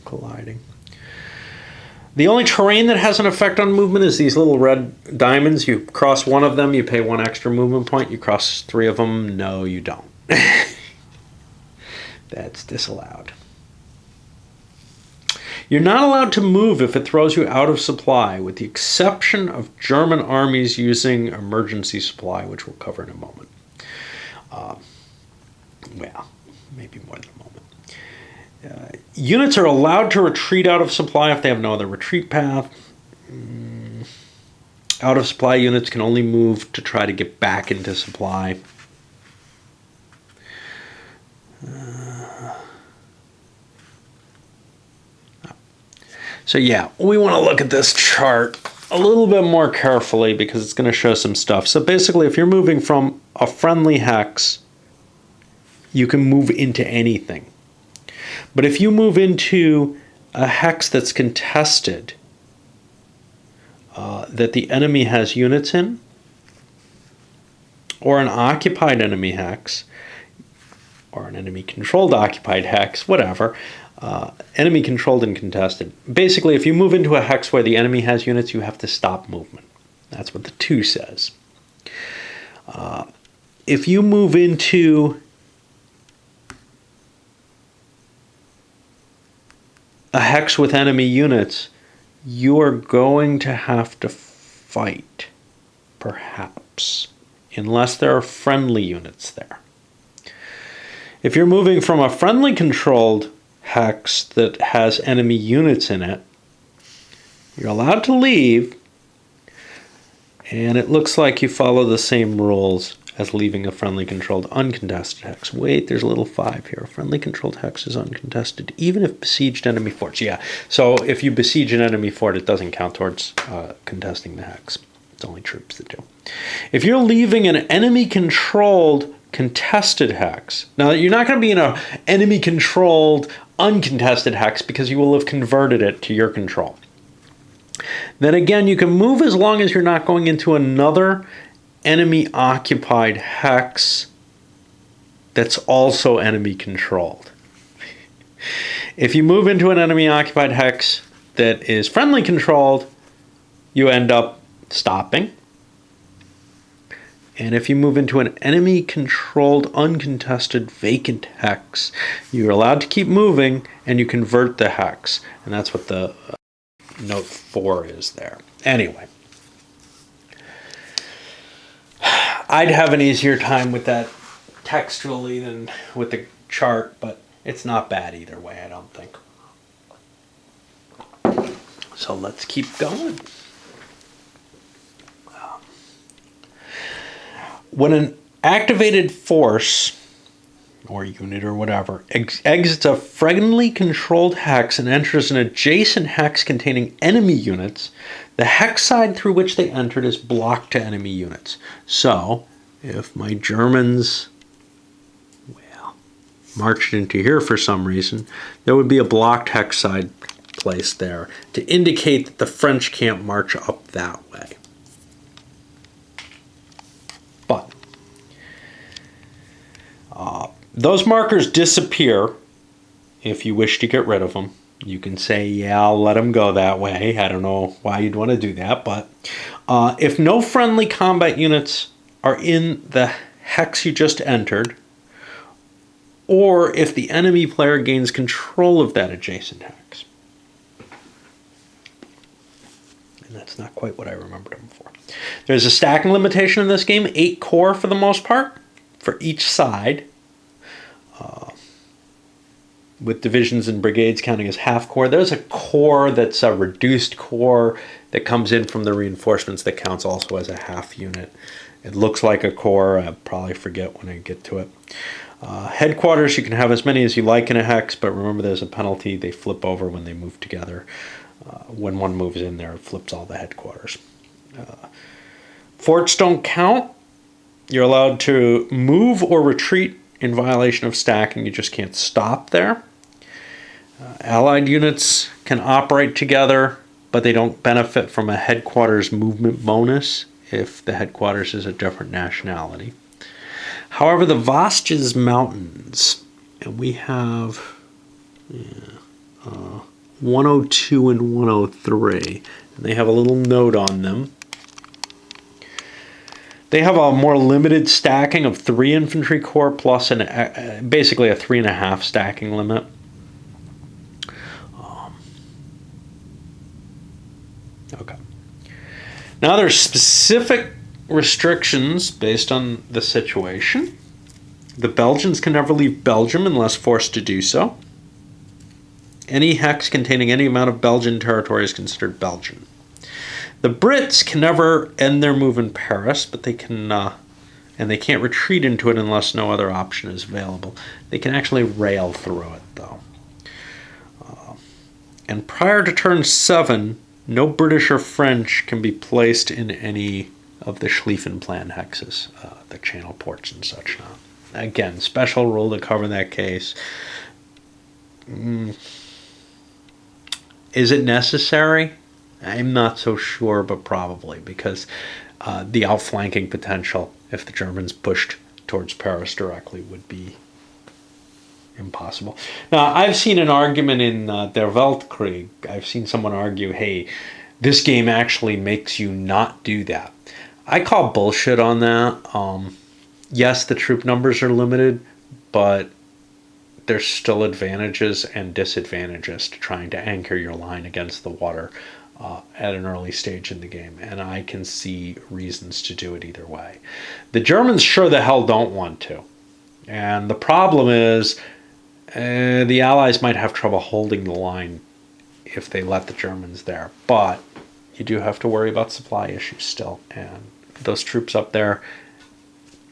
colliding. The only terrain that has an effect on movement is these little red diamonds. You cross one of them, you pay 1 extra movement point. You cross 3 of them, no, you don't. That's disallowed. You're not allowed to move if it throws you out of supply, with the exception of German armies using emergency supply, which we'll cover in a moment. Maybe more than a moment. Units are allowed to retreat out of supply if they have no other retreat path. Out of supply units can only move to try to get back into supply. So yeah, we want to look at this chart a little bit more carefully because it's going to show some stuff. So basically, if you're moving from a friendly hex, you can move into anything. But if you move into a hex that's contested, that the enemy has units in, or an occupied enemy hex, or an enemy-controlled occupied hex, whatever, enemy-controlled and contested. Basically, if you move into a hex where the enemy has units, you have to stop movement. That's what the 2 says. If you move into a hex with enemy units, you are going to have to fight, perhaps, unless there are friendly units there. If you're moving from a friendly controlled hex that has enemy units in it, you're allowed to leave, and it looks like you follow the same rules as leaving a friendly controlled uncontested hex. Wait, there's a little 5 here. Friendly controlled hex is uncontested, even if besieged enemy forts. Yeah, so if you besiege an enemy fort, it doesn't count towards contesting the hex. It's only troops that do. If you're leaving an enemy controlled contested hex, now you're not going to be in an enemy controlled uncontested hex because you will have converted it to your control. Then again, you can move as long as you're not going into another enemy-occupied hex that's also enemy-controlled. If you move into an enemy-occupied hex that is friendly-controlled, you end up stopping. And if you move into an enemy-controlled, uncontested, vacant hex, you're allowed to keep moving, and you convert the hex. And that's what the note 4 is there. Anyway. I'd have an easier time with that textually than with the chart, but it's not bad either way, I don't think. So let's keep going. When an activated force, or unit or whatever, exits a friendly controlled hex and enters an adjacent hex containing enemy units, the hex side through which they entered is blocked to enemy units. So, if my Germans, well, marched into here for some reason, there would be a blocked hex side placed there to indicate that the French can't march up that way. But those markers disappear if you wish to get rid of them. You can say, yeah, I'll let them go that way. I don't know why you'd want to do that, but if no friendly combat units are in the hex you just entered, or if the enemy player gains control of that adjacent hex. And that's not quite what I remembered them for. There's a stacking limitation in this game, 8 core for the most part, for each side. With divisions and brigades counting as half core. There's a core that's a reduced core that comes in from the reinforcements that counts also as a half unit. It looks like a core. I'll probably forget when I get to it. Headquarters, you can have as many as you like in a hex, but remember there's a penalty. They flip over when they move together. When one moves in there, it flips all the headquarters. Forts don't count. You're allowed to move or retreat in violation of stacking. You just can't stop there. Allied units can operate together, but they don't benefit from a headquarters movement bonus if the headquarters is a different nationality. However, the Vosges Mountains, and we have 102 and 103, and they have a little note on them. They have a more limited stacking of 3 infantry corps plus basically a 3.5 stacking limit. Okay. Now there's specific restrictions based on the situation. The Belgians can never leave Belgium unless forced to do so. Any hex containing any amount of Belgian territory is considered Belgian. The Brits can never end their move in Paris, but they can, and they can't retreat into it unless no other option is available. They can actually rail through it, though. And prior to turn 7, no British or French can be placed in any of the Schlieffen Plan hexes, the channel ports and such now. Again, special rule to cover that case. Is it necessary? I'm not so sure, but probably, because the outflanking potential if the Germans pushed towards Paris directly would be impossible. Now, I've seen an argument in Der Weltkrieg. I've seen someone argue, hey, this game actually makes you not do that. I call bullshit on that. Yes, the troop numbers are limited, but there's still advantages and disadvantages to trying to anchor your line against the water at an early stage in the game, and I can see reasons to do it either way. The Germans sure the hell don't want to, and the problem is the Allies might have trouble holding the line if they let the Germans there, but you do have to worry about supply issues still, and those troops up there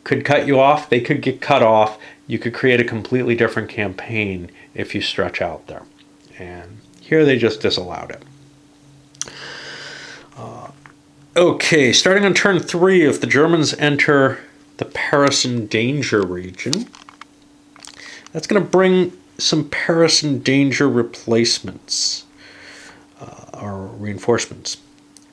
could cut you off, they could get cut off, you could create a completely different campaign if you stretch out there, and here they just disallowed it. Okay, starting on turn 3, if the Germans enter the Paris in danger region, that's going to bring some Paris in danger replacements or reinforcements.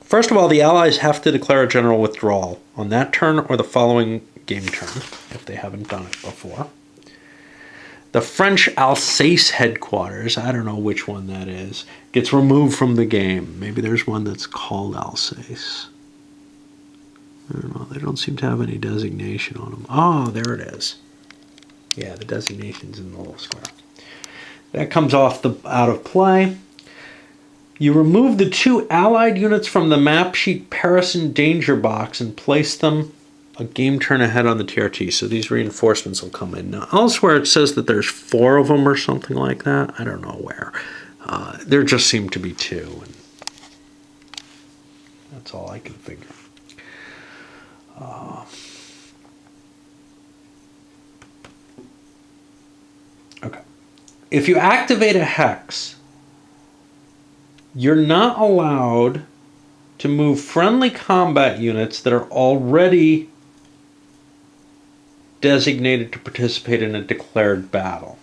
First of all, the Allies have to declare a general withdrawal on that turn or the following game turn, if they haven't done it before. The French Alsace headquarters, I don't know which one that is, gets removed from the game. Maybe there's one that's called Alsace. I don't know, they don't seem to have any designation on them. Oh, there it is. Yeah, the designation's in the little square. That comes off out of play. You remove the 2 Allied units from the map sheet Paris in danger box and place them a game turn ahead on the TRT. So these reinforcements will come in. Now, elsewhere it says that there's 4 of them or something like that. I don't know where. There just seem to be 2. And that's all I can figure. Okay. If you activate a hex, you're not allowed to move friendly combat units that are already designated to participate in a declared battle.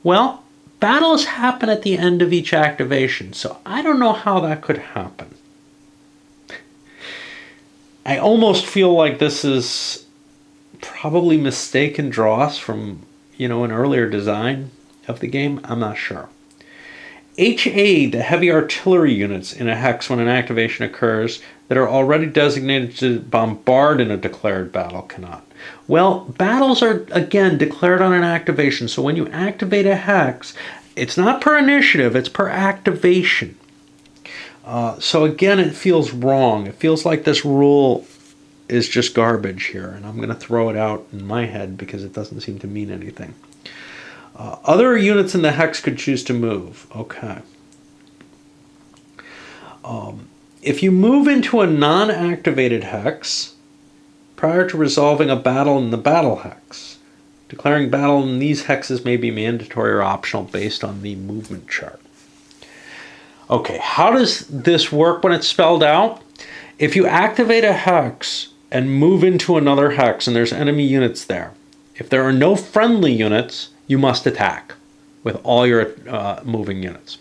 Well, battles happen at the end of each activation, so I don't know how that could happen. I almost feel like this is probably mistaken draws from, an earlier design of the game. I'm not sure. HA, the heavy artillery units in a hex when an activation occurs that are already designated to bombard in a declared battle cannot. Well, battles are, again, declared on an activation. So when you activate a hex, it's not per initiative, it's per activation. So again, it feels wrong. It feels like this rule is just garbage here, and I'm going to throw it out in my head because it doesn't seem to mean anything. Other units in the hex could choose to move. Okay. If you move into a non-activated hex prior to resolving a battle in the battle hex, declaring battle in these hexes may be mandatory or optional based on the movement chart. Okay, how does this work when it's spelled out? If you activate a hex and move into another hex and there's enemy units there, if there are no friendly units, you must attack with all your moving units.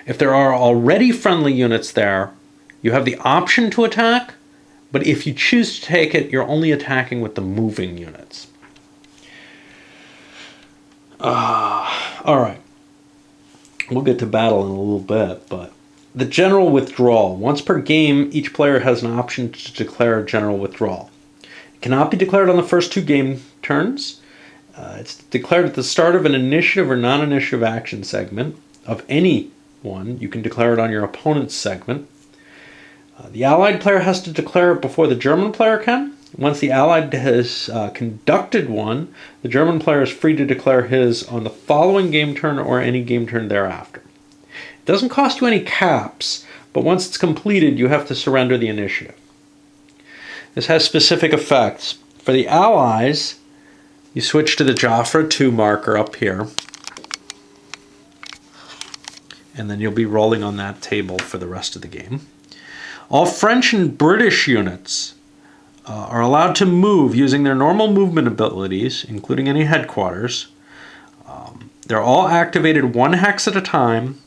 If there are already friendly units there, you have the option to attack, but if you choose to take it, you're only attacking with the moving units. All right. We'll get to battle in a little bit, but the general withdrawal. Once per game, each player has an option to declare a general withdrawal. It cannot be declared on the first 2 game turns. It's declared at the start of an initiative or non-initiative action segment of any one. You can declare it on your opponent's segment. The Allied player has to declare it before the German player can. Once the Allied has conducted one, the German player is free to declare his on the following game turn or any game turn thereafter. It doesn't cost you any caps, but once it's completed, you have to surrender the initiative. This has specific effects. For the Allies, you switch to the Joffre 2 marker up here, and then you'll be rolling on that table for the rest of the game. All French and British units are allowed to move using their normal movement abilities, including any headquarters. They're all activated 1 hex at a time.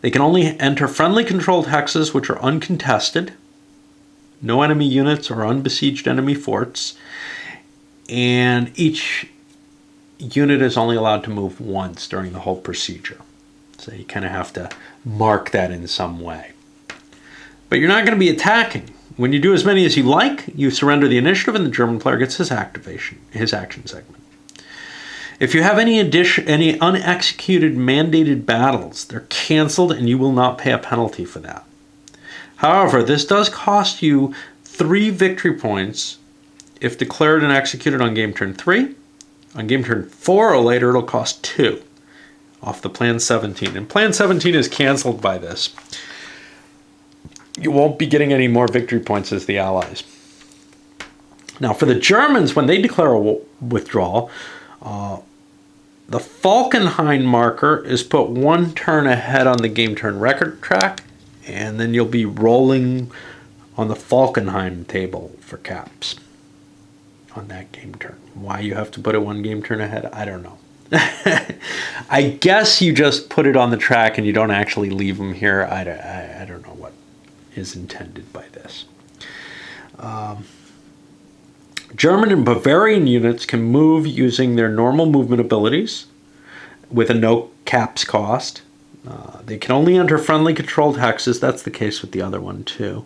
They can only enter friendly controlled hexes which are uncontested, no enemy units or unbesieged enemy forts, and each unit is only allowed to move once during the whole procedure. So you kind of have to mark that in some way. But you're not going to be attacking. When you do as many as you like, you surrender the initiative and the German player gets his action segment. If you have any unexecuted mandated battles, they're canceled and you will not pay a penalty for that. However, this does cost you 3 victory points if declared and executed on game turn 3. On game turn 4 or later, it'll cost 2 off the Plan 17. And Plan 17 is canceled by this. You won't be getting any more victory points as the Allies. Now, for the Germans, when they declare a withdrawal, the Falkenhayn marker is put 1 turn ahead on the game turn record track, and then you'll be rolling on the Falkenhayn table for caps on that game turn. Why you have to put it 1 game turn ahead, I don't know. I guess you just put it on the track and you don't actually leave them here. I don't know what is intended by this. German and Bavarian units can move using their normal movement abilities with a no caps cost. They can only enter friendly controlled hexes. That's the case with the other one too,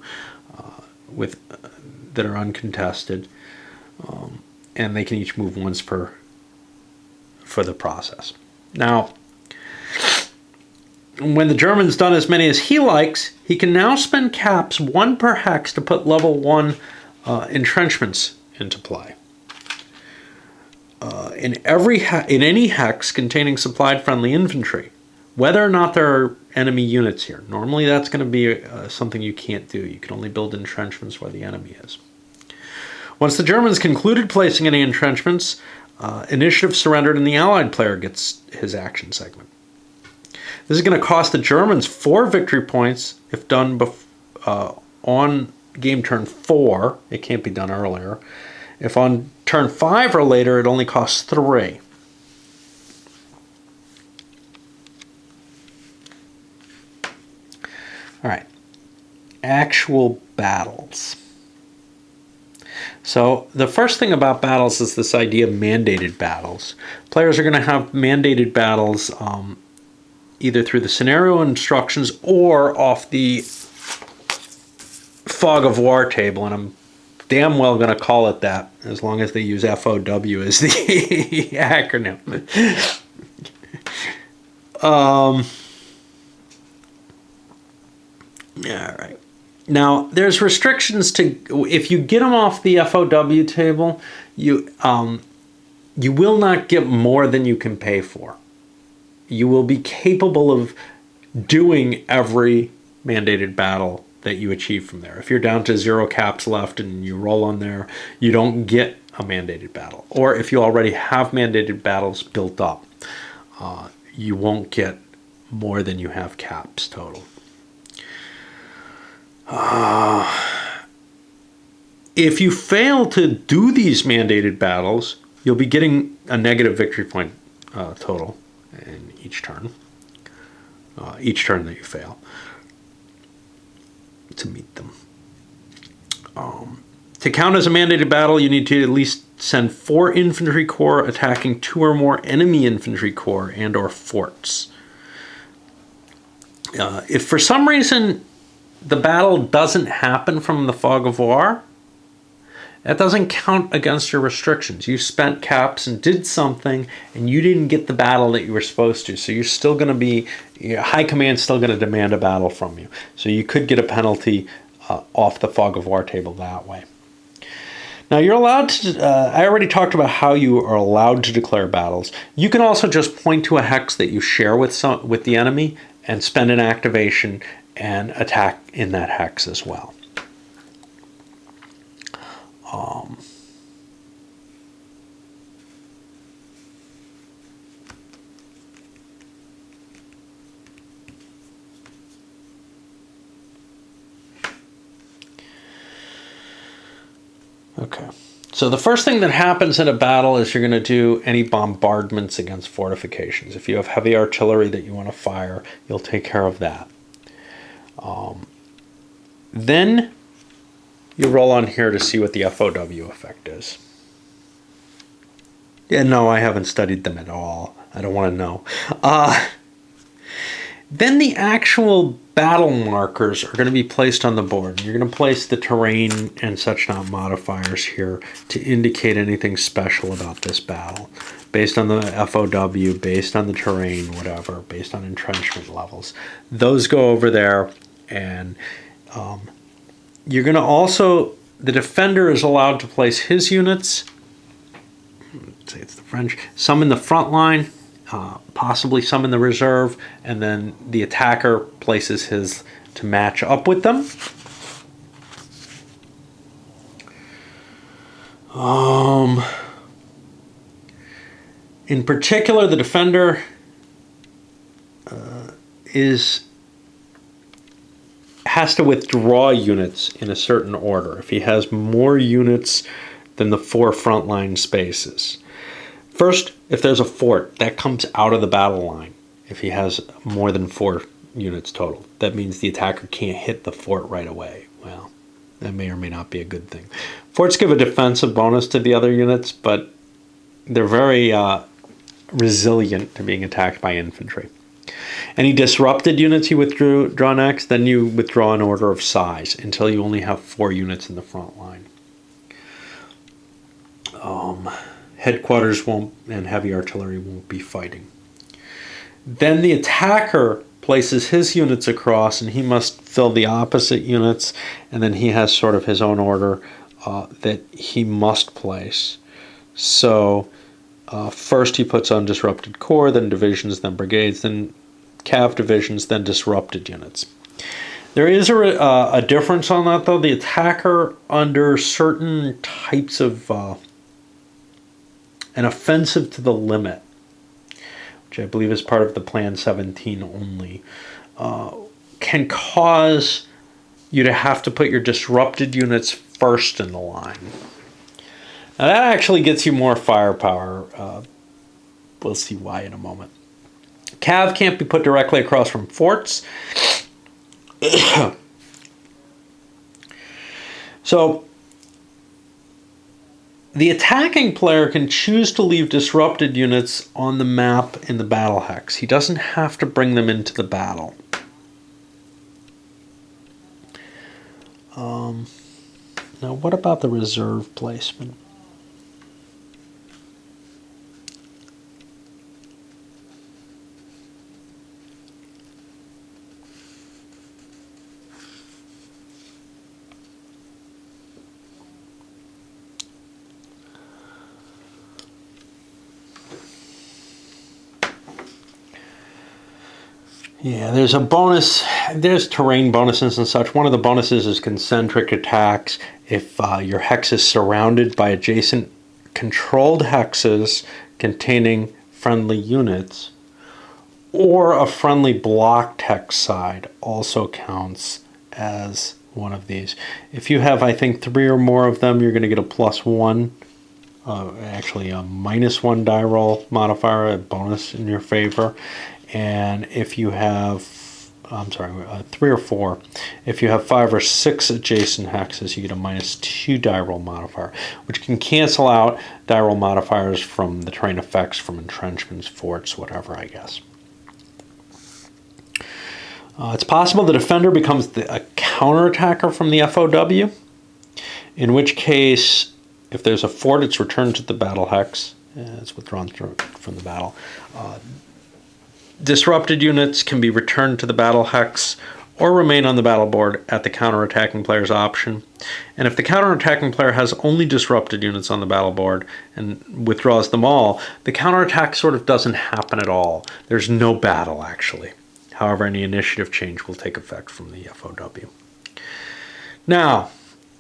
that are uncontested. And they can each move once for the process. Now, when the German's done as many as he likes, he can now spend caps 1 per hex to put level 1 entrenchments into play. In any hex containing supplied friendly infantry, whether or not there are enemy units here. Normally that's going to be something you can't do. You can only build entrenchments where the enemy is. Once the Germans concluded placing any entrenchments, initiative surrendered and the Allied player gets his action segment. This is going to cost the Germans 4 victory points if done on game turn 4. It can't be done earlier. If on turn 5 or later, it only costs 3. All right, actual battles. So the first thing about battles is this idea of mandated battles. Players are going to have mandated battles either through the scenario instructions or off the Fog of War table, and I'm damn well going to call it that as long as they use FOW as the acronym. All right. Now, there's restrictions to, if you get them off the FOW table, you will not get more than you can pay for. You will be capable of doing every mandated battle that you achieve from there. If you're down to 0 caps left and you roll on there, you don't get a mandated battle. Or if you already have mandated battles built up, you won't get more than you have caps total. If you fail to do these mandated battles, you'll be getting a negative victory point total in each turn that you fail to meet them. To count as a mandated battle, you need to at least send 4 infantry corps attacking 2 or more enemy infantry corps and or forts. If for some reason the battle doesn't happen from the Fog of War, that doesn't count against your restrictions. You spent caps and did something, and you didn't get the battle that you were supposed to. So you're still going to be, High Command's still going to demand a battle from you. So you could get a penalty off the Fog of War table that way. Now you're allowed to, I already talked about how you are allowed to declare battles. You can also just point to a hex that you share with the enemy and spend an activation and attack in that hex as well. Okay, So the first thing that happens in a battle is you're going to do any bombardments against fortifications. If you have heavy artillery that you want to fire, you'll take care of that. Then you roll on here to see what the FOW effect is. Yeah, no, I haven't studied them at all. I don't want to know. Then the actual battle markers are going to be placed on the board. You're going to place the terrain and such not modifiers here to indicate anything special about this battle. Based on the FOW, based on the terrain, whatever, based on entrenchment levels. Those go over there, and you're going to also, the defender is allowed to place his units, let's say it's the French, some in the front line, possibly some in the reserve, and then the attacker places his to match up with them. In particular, the defender has to withdraw units in a certain order if he has more units than the 4 frontline spaces. First, if there's a fort, that comes out of the battle line if he has more than 4 units total. That means the attacker can't hit the fort right away. Well, that may or may not be a good thing. Forts give a defensive bonus to the other units, but they're very resilient to being attacked by infantry. Any disrupted units you withdraw next, then you withdraw in order of size until you only have 4 units in the front line. Headquarters won't, and heavy artillery won't be fighting. Then the attacker places his units across, and he must fill the opposite units, and then he has sort of his own order that he must place. So first he puts on disrupted corps, then divisions, then brigades, then cav divisions, then disrupted units. There is a difference on that, though. The attacker, under certain types of an offensive to the limit, which I believe is part of the Plan 17 only, can cause you to have to put your disrupted units first in the line. Now that actually gets you more firepower. We'll see why in a moment. Cav can't be put directly across from forts. So the attacking player can choose to leave disrupted units on the map in the battle hex. He doesn't have to bring them into the battle. Now, what about the reserve placement? Yeah, there's a bonus. There's terrain bonuses and such. One of the bonuses is concentric attacks. If your hex is surrounded by adjacent controlled hexes containing friendly units, or a friendly blocked hex side also counts as one of these. If you have, I think, 3 or more of them, you're going to get a +1. Actually, a -1 die roll modifier, a bonus in your favor. And if you have, 3 or 4, if you have 5 or 6 adjacent hexes, you get a -2 die roll modifier, which can cancel out die roll modifiers from the terrain effects, from entrenchments, forts, whatever, I guess. It's possible the defender becomes a counterattacker from the FOW, in which case, if there's a fort, it's returned to the battle hex. It's withdrawn from the battle. Disrupted units can be returned to the battle hex or remain on the battle board at the counterattacking player's option. And if the counterattacking player has only disrupted units on the battle board and withdraws them all, the counterattack sort of doesn't happen at all. There's no battle, actually. However, any initiative change will take effect from the FOW. Now,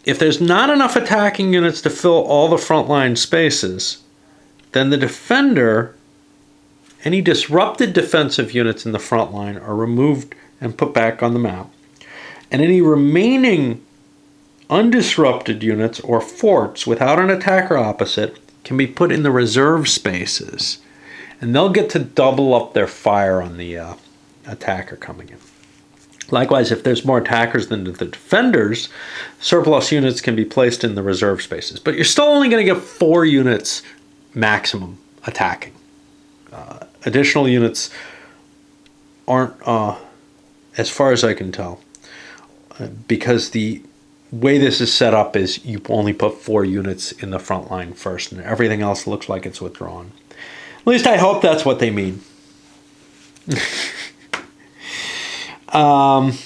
if there's not enough attacking units to fill all the frontline spaces, then the defender, any disrupted defensive units in the front line are removed and put back on the map. And any remaining undisrupted units or forts without an attacker opposite can be put in the reserve spaces, and they'll get to double up their fire on the attacker coming in. Likewise, if there's more attackers than the defenders, surplus units can be placed in the reserve spaces. But you're still only going to get 4 units maximum attacking. Additional units aren't, as far as I can tell, because the way this is set up is you only put 4 units in the front line first, and everything else looks like it's withdrawn. At least I hope that's what they mean. Cav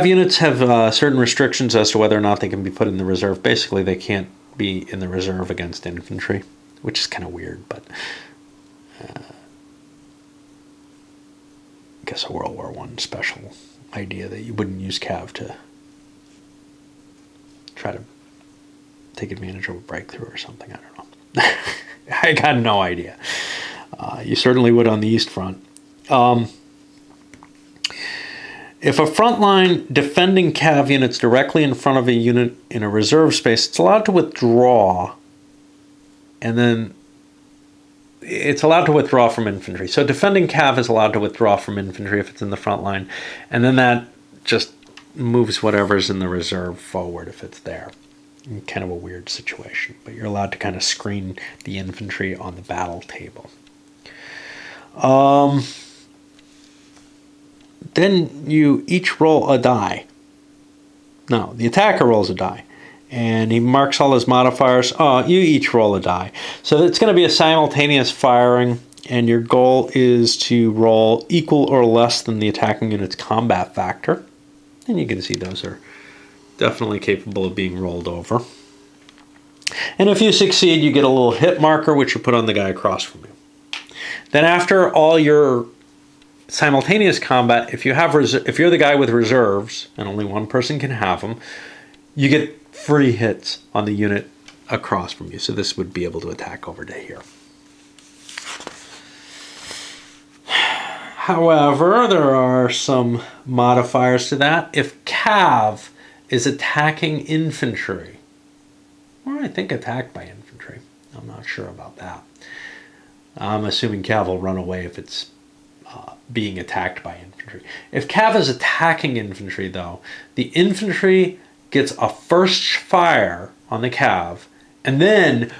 units have certain restrictions as to whether or not they can be put in the reserve. Basically, they can't be in the reserve against infantry, which is kind of weird, but I guess a World War I special idea that you wouldn't use Cav to try to take advantage of a breakthrough or something. I don't know. I got no idea. You certainly would on the East Front. If a front line defending Cav unit's directly in front of a unit in a reserve space, it's allowed to withdraw, and then it's allowed to withdraw from infantry. So defending Cav is allowed to withdraw from infantry if it's in the front line, and then that just moves whatever's in the reserve forward if it's there. Kind of a weird situation, but you're allowed to kind of screen the infantry on the battle table. Then you each roll a die. No, the attacker rolls a die, and he marks all his modifiers. You each roll a die. So it's going to be a simultaneous firing, and your goal is to roll equal or less than the attacking unit's combat factor. And you can see those are definitely capable of being rolled over. And if you succeed, you get a little hit marker, which you put on the guy across from you. Then after all your simultaneous combat, if you're the guy with reserves, and only one person can have them, you get free hits on the unit across from you. So this would be able to attack over to here. However, there are some modifiers to that. If Cav is attacking infantry, or I think attacked by infantry, I'm not sure about that. I'm assuming Cav will run away if it's being attacked by infantry. If Cav is attacking infantry, though, the infantry gets a first fire on the Cav, and then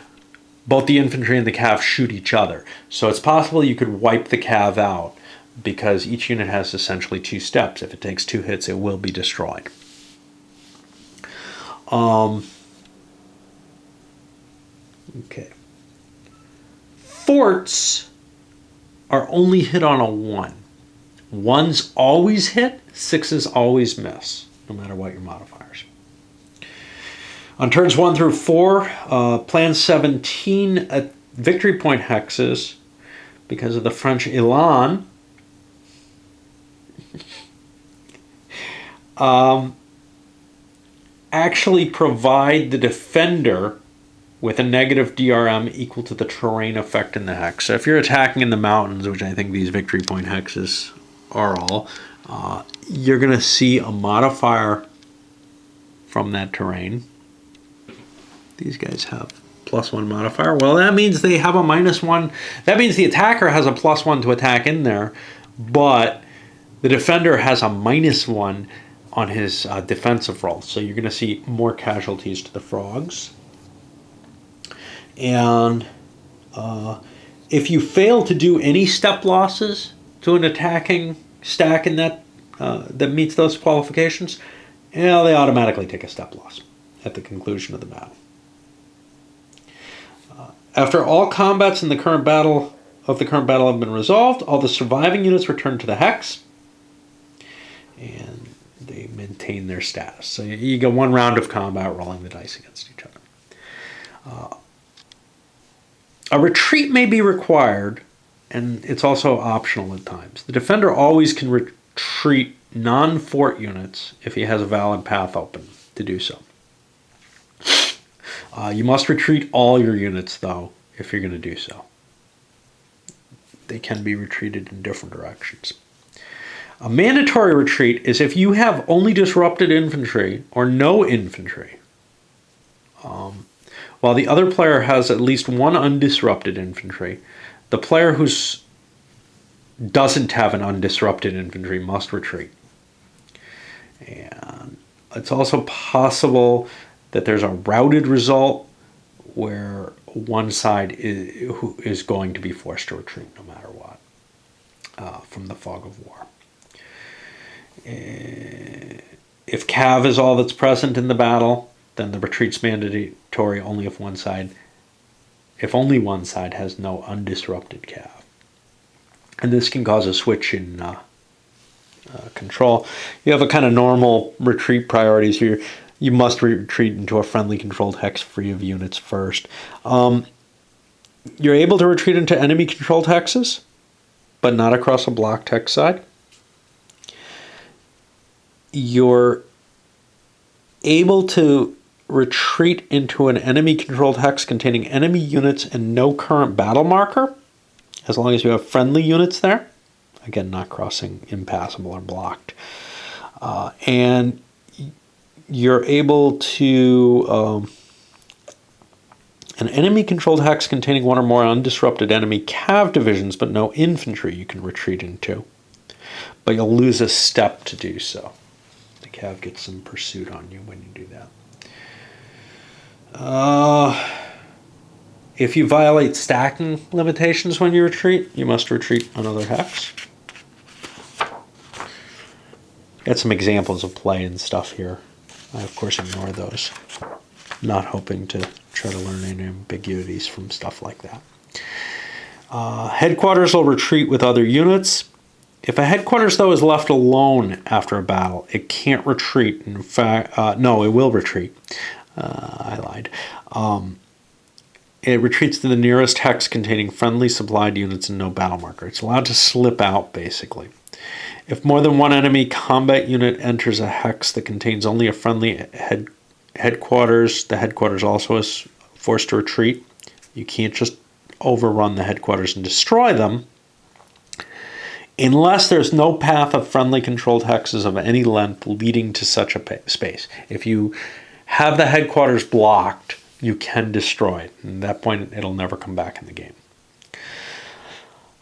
both the infantry and the Cav shoot each other. So it's possible you could wipe the Cav out, because each unit has essentially 2 steps. If it takes 2 hits, it will be destroyed. Okay. Forts are only hit on a 1. 1s always hit, 6s always miss, no matter what your modifiers. On turns 1 through 4, Plan 17 at victory point hexes, because of the French Elan, actually provide the defender with a negative DRM equal to the terrain effect in the hex. So if you're attacking in the mountains, which I think these victory point hexes are all, you're going to see a modifier from that terrain. These guys have +1 modifier. Well, that means they have a -1. That means the attacker has a +1 to attack in there, but the defender has a -1 on his defensive roll. So you're going to see more casualties to the frogs. And if you fail to do any step losses to an attacking stack in that that meets those qualifications, they automatically take a step loss at the conclusion of the battle. After all combats in the current battle have been resolved, all the surviving units return to the hex, and they maintain their status. So you get 1 round of combat rolling the dice against each other. A retreat may be required, and it's also optional at times. The defender always can retreat non-fort units if he has a valid path open to do so. You must retreat all your units, though, if you're going to do so. They can be retreated in different directions. A mandatory retreat is if you have only disrupted infantry or no infantry, while the other player has at least one undisrupted infantry. The player who doesn't have an undisrupted infantry must retreat. And it's also possible that there's a routed result where one side is going to be forced to retreat no matter what from the fog of war. If cav is all that's present in the battle, then the retreat's mandatory only if only one side has no undisrupted cav. And this can cause a switch in control. You have a kind of normal retreat priorities here. You must retreat into a friendly controlled hex free of units first. You're able to retreat into enemy controlled hexes, but not across a blocked hex side. You're able to retreat into an enemy controlled hex containing enemy units and no current battle marker, as long as you have friendly units there. Again, not crossing impassable or blocked. And you're able to an enemy controlled hex containing one or more undisrupted enemy cav divisions but no infantry you can retreat into, but you'll lose a step to do so. The cav gets some pursuit on you when you do that. If you violate stacking limitations when you retreat, you must retreat another hex. Got some examples of play and stuff here. I, of course, ignore those. Not hoping to try to learn any ambiguities from stuff like that. Headquarters will retreat with other units. If a headquarters, though, is left alone after a battle, it can't retreat. In fact, no, it will retreat. I lied. It retreats to the nearest hex containing friendly supplied units and no battle marker. It's allowed to slip out, basically. If more than one enemy combat unit enters a hex that contains only a friendly headquarters, the headquarters also is forced to retreat. You can't just overrun the headquarters and destroy them, unless there's no path of friendly controlled hexes of any length leading to such a space. If you have the headquarters blocked, you can destroy it. And at that point, it'll never come back in the game.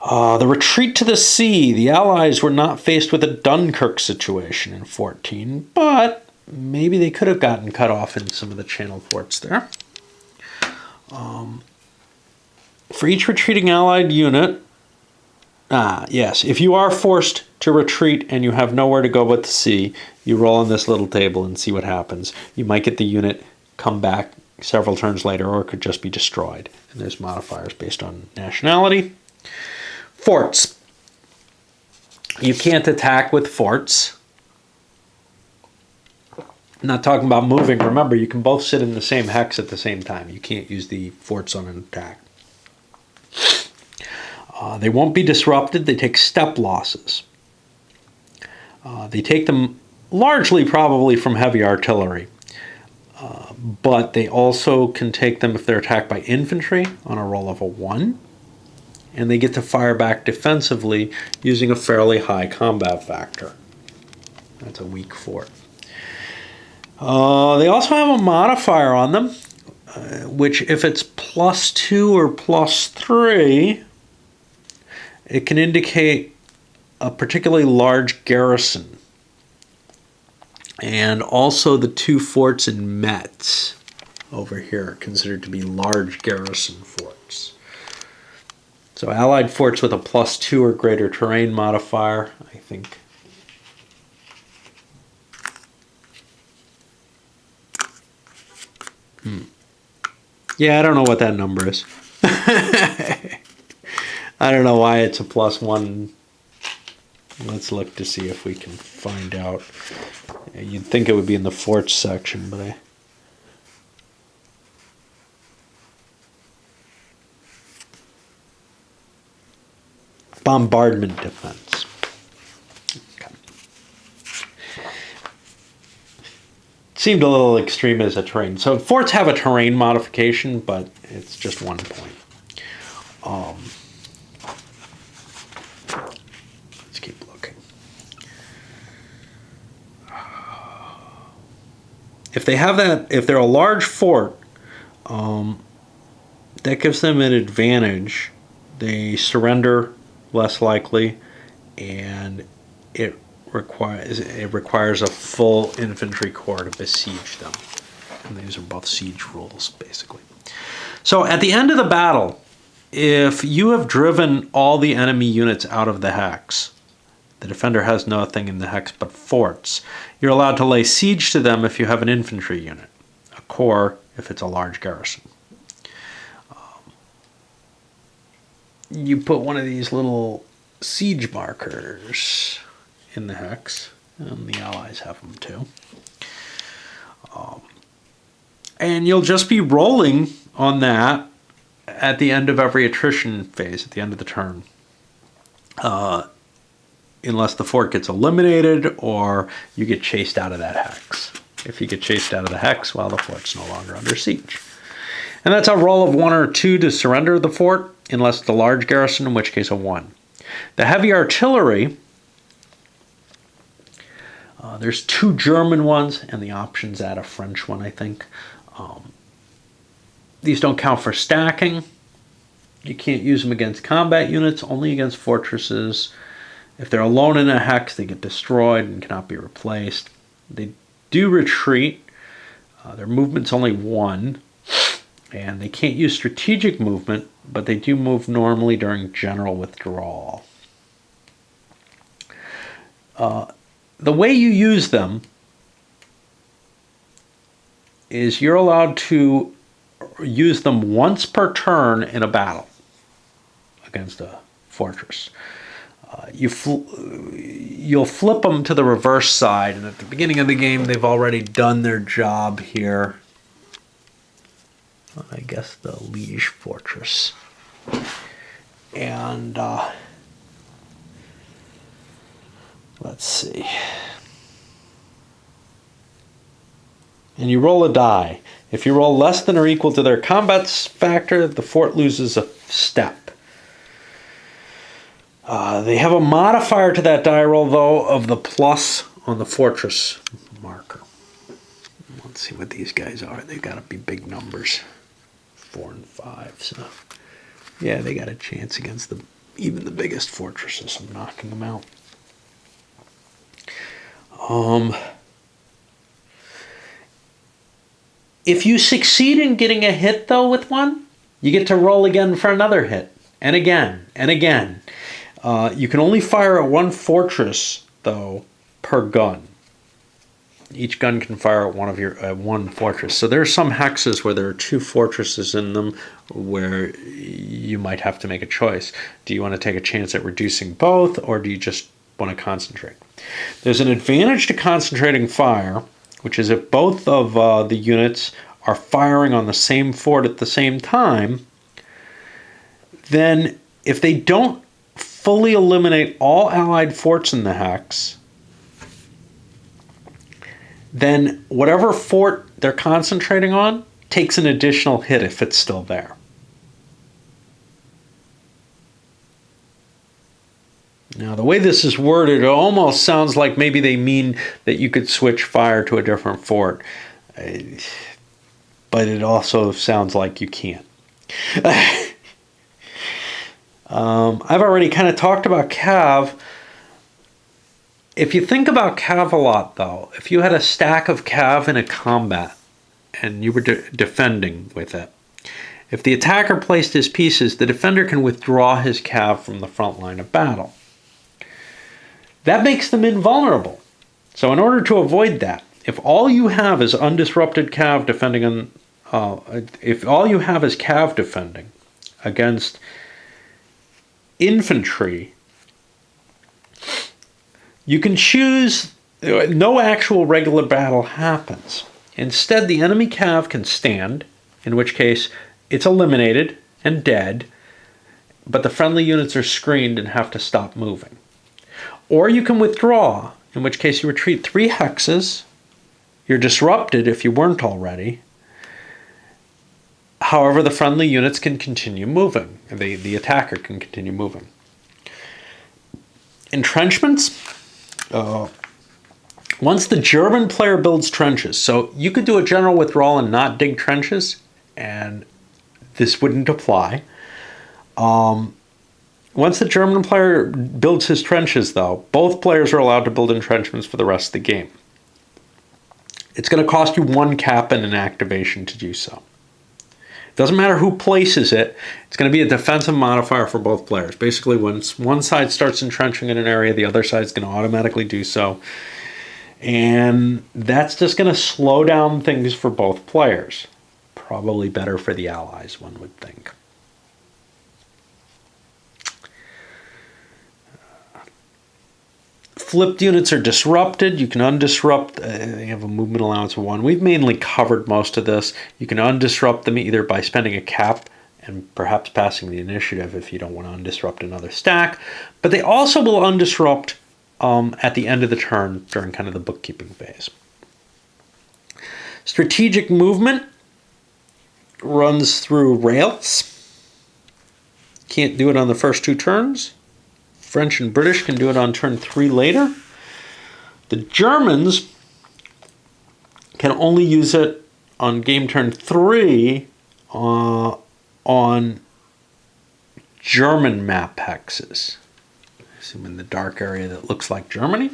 The retreat to the sea. The Allies were not faced with a Dunkirk situation in 14, but maybe they could have gotten cut off in some of the channel forts there. For each retreating Allied unit, yes, if you are forced to retreat and you have nowhere to go but the sea, you roll on this little table and see what happens. You might get the unit come back several turns later, or it could just be destroyed. And there's modifiers based on nationality. Forts. You can't attack with forts. I'm not talking about moving. Remember, you can both sit in the same hex at the same time. You can't use the forts on an attack. They won't be disrupted. They take step losses. They take them largely probably from heavy artillery. But they also can take them if they're attacked by infantry on a roll of a 1. And they get to fire back defensively using a fairly high combat factor. That's a weak fort. They also have a modifier on them, which if it's +2 or +3, it can indicate a particularly large garrison. And also the 2 forts in Metz over here are considered to be large garrison forts. So Allied forts with a +2 or greater terrain modifier, I think. Yeah, I don't know what that number is. I don't know why it's a +1. Let's look to see if we can find out. You'd think it would be in the forts section, but bombardment defense. Okay. Seemed a little extreme as a terrain. So forts have a terrain modification, but it's just 1 point. Let's keep looking. if they have that, if they're a large fort, that gives them an advantage. They surrender less likely, and it requires a full infantry corps to besiege them. And these are both siege rules, basically. So at the end of the battle, if you have driven all the enemy units out of the hex, the defender has nothing in the hex but forts. You're allowed to lay siege to them if you have an infantry unit, a corps if it's a large garrison. You put one of these little siege markers in the hex, and the allies have them too. And you'll just be rolling on that at the end of every attrition phase, at the end of the turn. Unless the fort gets eliminated or you get chased out of that hex. If you get chased out of the hex, well, the fort's no longer under siege. And that's a roll of 1 or 2 to surrender the fort, unless it's a large garrison, in which case a 1. The heavy artillery, there's 2 German ones, and the options add a French one, I think. These don't count for stacking. You can't use them against combat units, only against fortresses. If they're alone in a hex, they get destroyed and cannot be replaced. They do retreat. Their movement's only 1. And they can't use strategic movement, but they do move normally during general withdrawal. The way you use them is you're allowed to use them once per turn in a battle against a fortress. You'll flip them to the reverse side, and at the beginning of the game, they've already done their job here. I guess the Liege Fortress. And let's see. And you roll a die. If you roll less than or equal to their combat factor, the fort loses a step. They have a modifier to that die roll, though, of the plus on the fortress marker. Let's see what these guys are. They've got to be big numbers. 4 and 5. So, yeah, they got a chance against even the biggest fortresses of knocking them out. If you succeed in getting a hit, though, with one, you get to roll again for another hit. And again, and again. You can only fire at 1 fortress, though, per gun. Each gun can fire at one fortress. So there are some hexes where there are 2 fortresses in them where you might have to make a choice. Do you want to take a chance at reducing both, or do you just want to concentrate? There's an advantage to concentrating fire, which is if both of the units are firing on the same fort at the same time, then if they don't fully eliminate all allied forts in the hex, then whatever fort they're concentrating on takes an additional hit if it's still there. Now, the way this is worded, it almost sounds like maybe they mean that you could switch fire to a different fort. But it also sounds like you can't. I've already kind of talked about cav. If you think about cav a lot, though, if you had a stack of cav in a combat and you were defending with it, if the attacker placed his pieces, the defender can withdraw his cav from the front line of battle. That makes them invulnerable. So in order to avoid that, if all you have is undisrupted cav defending if all you have is cav defending against infantry, you can choose, no actual regular battle happens. Instead, the enemy cav can stand, in which case it's eliminated and dead, but the friendly units are screened and have to stop moving. Or you can withdraw, in which case you retreat 3 hexes, you're disrupted if you weren't already. However, the friendly units can continue moving. The attacker can continue moving. Entrenchments. Once the German player builds trenches, so you could do a general withdrawal and not dig trenches, and this wouldn't apply. Once the German player builds his trenches, though, both players are allowed to build entrenchments for the rest of the game. It's going to cost you 1 cap and an activation to do so. It doesn't matter who places it. It's going to be a defensive modifier for both players. Basically, once one side starts entrenching in an area, the other side is going to automatically do so. And that's just going to slow down things for both players. Probably better for the allies, one would think. Flipped units are disrupted. You can undisrupt. They have a movement allowance of 1. We've mainly covered most of this. You can undisrupt them either by spending a cap and perhaps passing the initiative if you don't want to undisrupt another stack. But they also will undisrupt at the end of the turn during kind of the bookkeeping phase. Strategic movement runs through rails. Can't do it on the first 2 turns. French and British can do it on turn 3 later. The Germans can only use it on game turn 3 on German map hexes. I assume in the dark area that looks like Germany,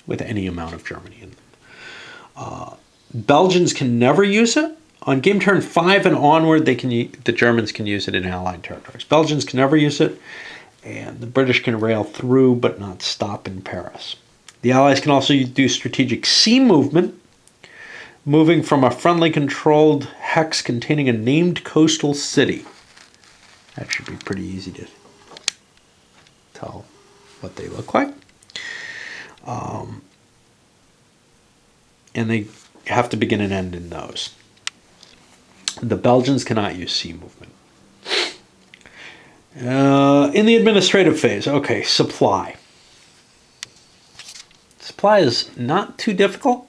with any amount of Germany in them. Belgians can never use it. On game turn 5 and onward, the Germans can use it in Allied territories. Belgians can never use it. And the British can rail through but not stop in Paris. The Allies can also do strategic sea movement, moving from a friendly controlled hex containing a named coastal city. That should be pretty easy to tell what they look like. And they have to begin and end in those. The Belgians cannot use sea movement. In the administrative phase, okay, supply. Supply is not too difficult,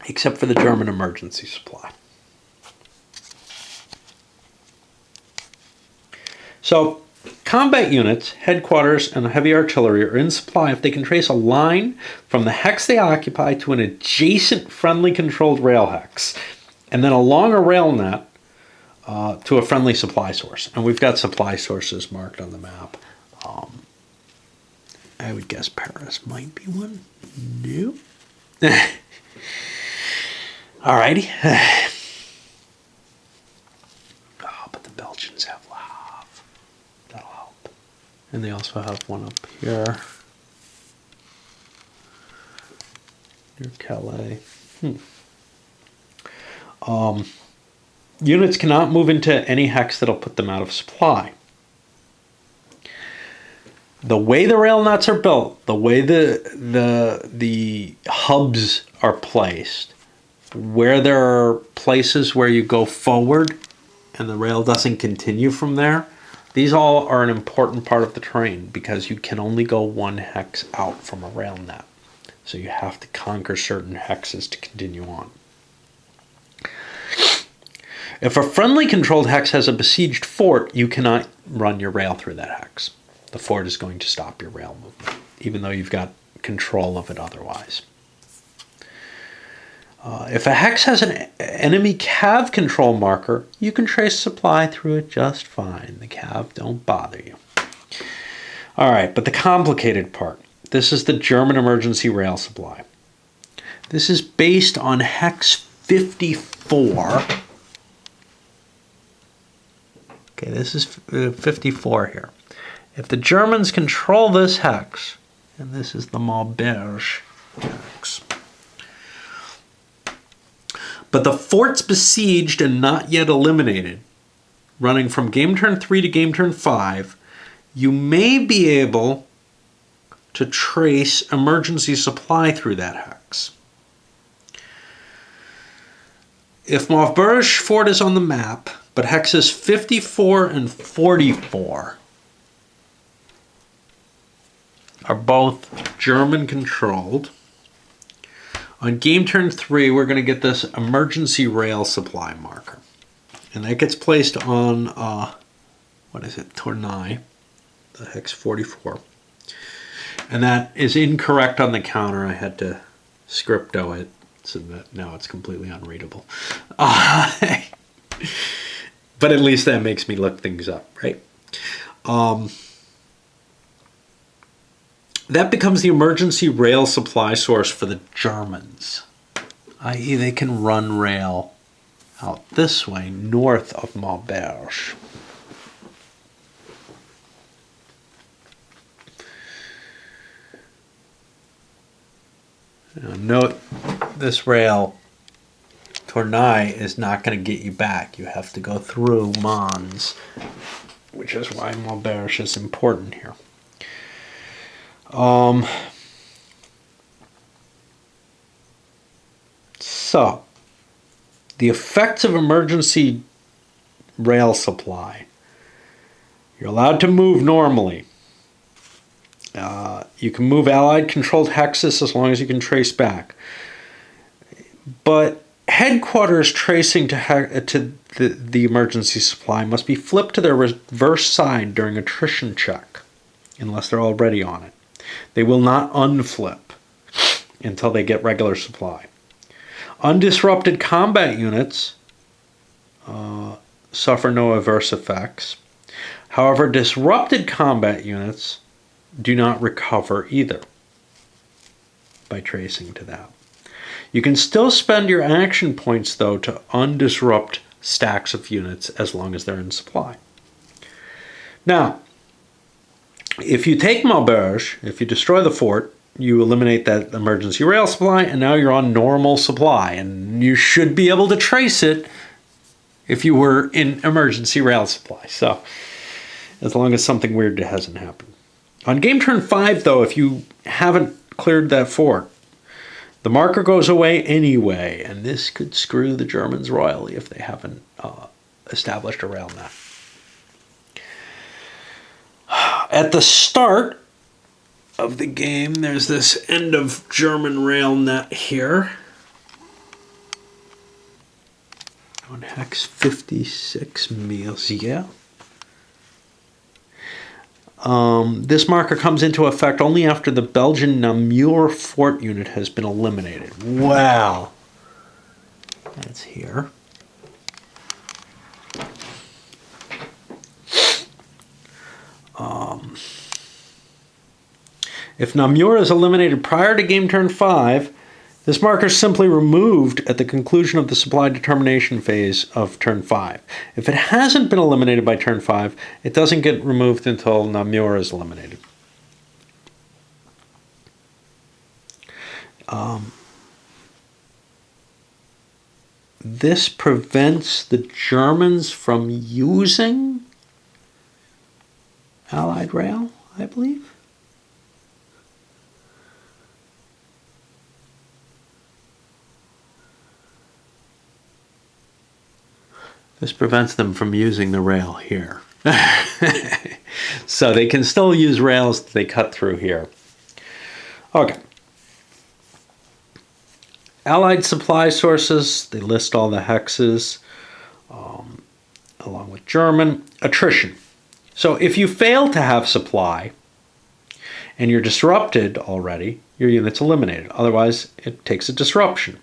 except for the German emergency supply. So, combat units, headquarters, and heavy artillery are in supply if they can trace a line from the hex they occupy to an adjacent friendly controlled rail hex, and then along a rail net to a friendly supply source. And we've got supply sources marked on the map. I would guess Paris might be one. No. Alrighty. Oh, but the Belgians have love. That'll help. And they also have one up here. Near Calais. Units cannot move into any hex that'll put them out of supply. The way the rail nuts are built, the way the hubs are placed, where there are places where you go forward and the rail doesn't continue from there, these all are an important part of the terrain because you can only go 1 hex out from a rail net. So you have to conquer certain hexes to continue on. If a friendly controlled hex has a besieged fort, you cannot run your rail through that hex. The fort is going to stop your rail movement, even though you've got control of it otherwise. If a hex has an enemy cav control marker, you can trace supply through it just fine. The cav don't bother you. All right, but the complicated part. This is the German emergency rail supply. This is based on hex 54. Okay, this is 54 here. If the Germans control this hex, and this is the Maubeuge hex, but the fort's besieged and not yet eliminated, running from game turn 3 to game turn 5, you may be able to trace emergency supply through that hex. If Maubeuge Fort is on the map, but hexes 54 and 44 are both German controlled, on game turn 3 we're going to get this emergency rail supply marker. And that gets placed on, Tournai, the hex 44. And that is incorrect on the counter. I had to scripto it so that now it's completely unreadable. But at least that makes me look things up, right? That becomes the emergency rail supply source for the Germans, i.e. they can run rail out this way, north of Maubeuge. Now note, this rail, Tournai, is not going to get you back. You have to go through Mons, which is why Maubeuge is important here. So, the effects of emergency rail supply. You're allowed to move normally. You can move Allied-controlled hexes as long as you can trace back. But headquarters tracing to the emergency supply must be flipped to their reverse side during attrition check, unless they're already on it. They will not unflip until they get regular supply. Undisrupted combat units suffer no adverse effects. However, disrupted combat units do not recover either by tracing to that. You can still spend your action points, though, to undisrupt stacks of units as long as they're in supply. Now, if you take Maubeuge, if you destroy the fort, you eliminate that emergency rail supply, and now you're on normal supply, and you should be able to trace it if you were in emergency rail supply. So, as long as something weird hasn't happened. On game turn 5, though, if you haven't cleared that fort, the marker goes away anyway, and this could screw the Germans royally if they haven't established a rail net. At the start of the game, there's this end of German rail net here. On Hex 56 meals, yeah. This marker comes into effect only after the Belgian Namur fort unit has been eliminated. Wow. That's here. If Namur is eliminated prior to game turn 5, this marker is simply removed at the conclusion of the supply determination phase of turn 5. If it hasn't been eliminated by turn 5, it doesn't get removed until Namur is eliminated. This prevents the Germans from using Allied rail, I believe. This prevents them from using the rail here. So they can still use rails that they cut through here. Okay. Allied supply sources, they list all the hexes, along with German. Attrition. So if you fail to have supply and you're disrupted already, your unit's eliminated. Otherwise, it takes a disruption.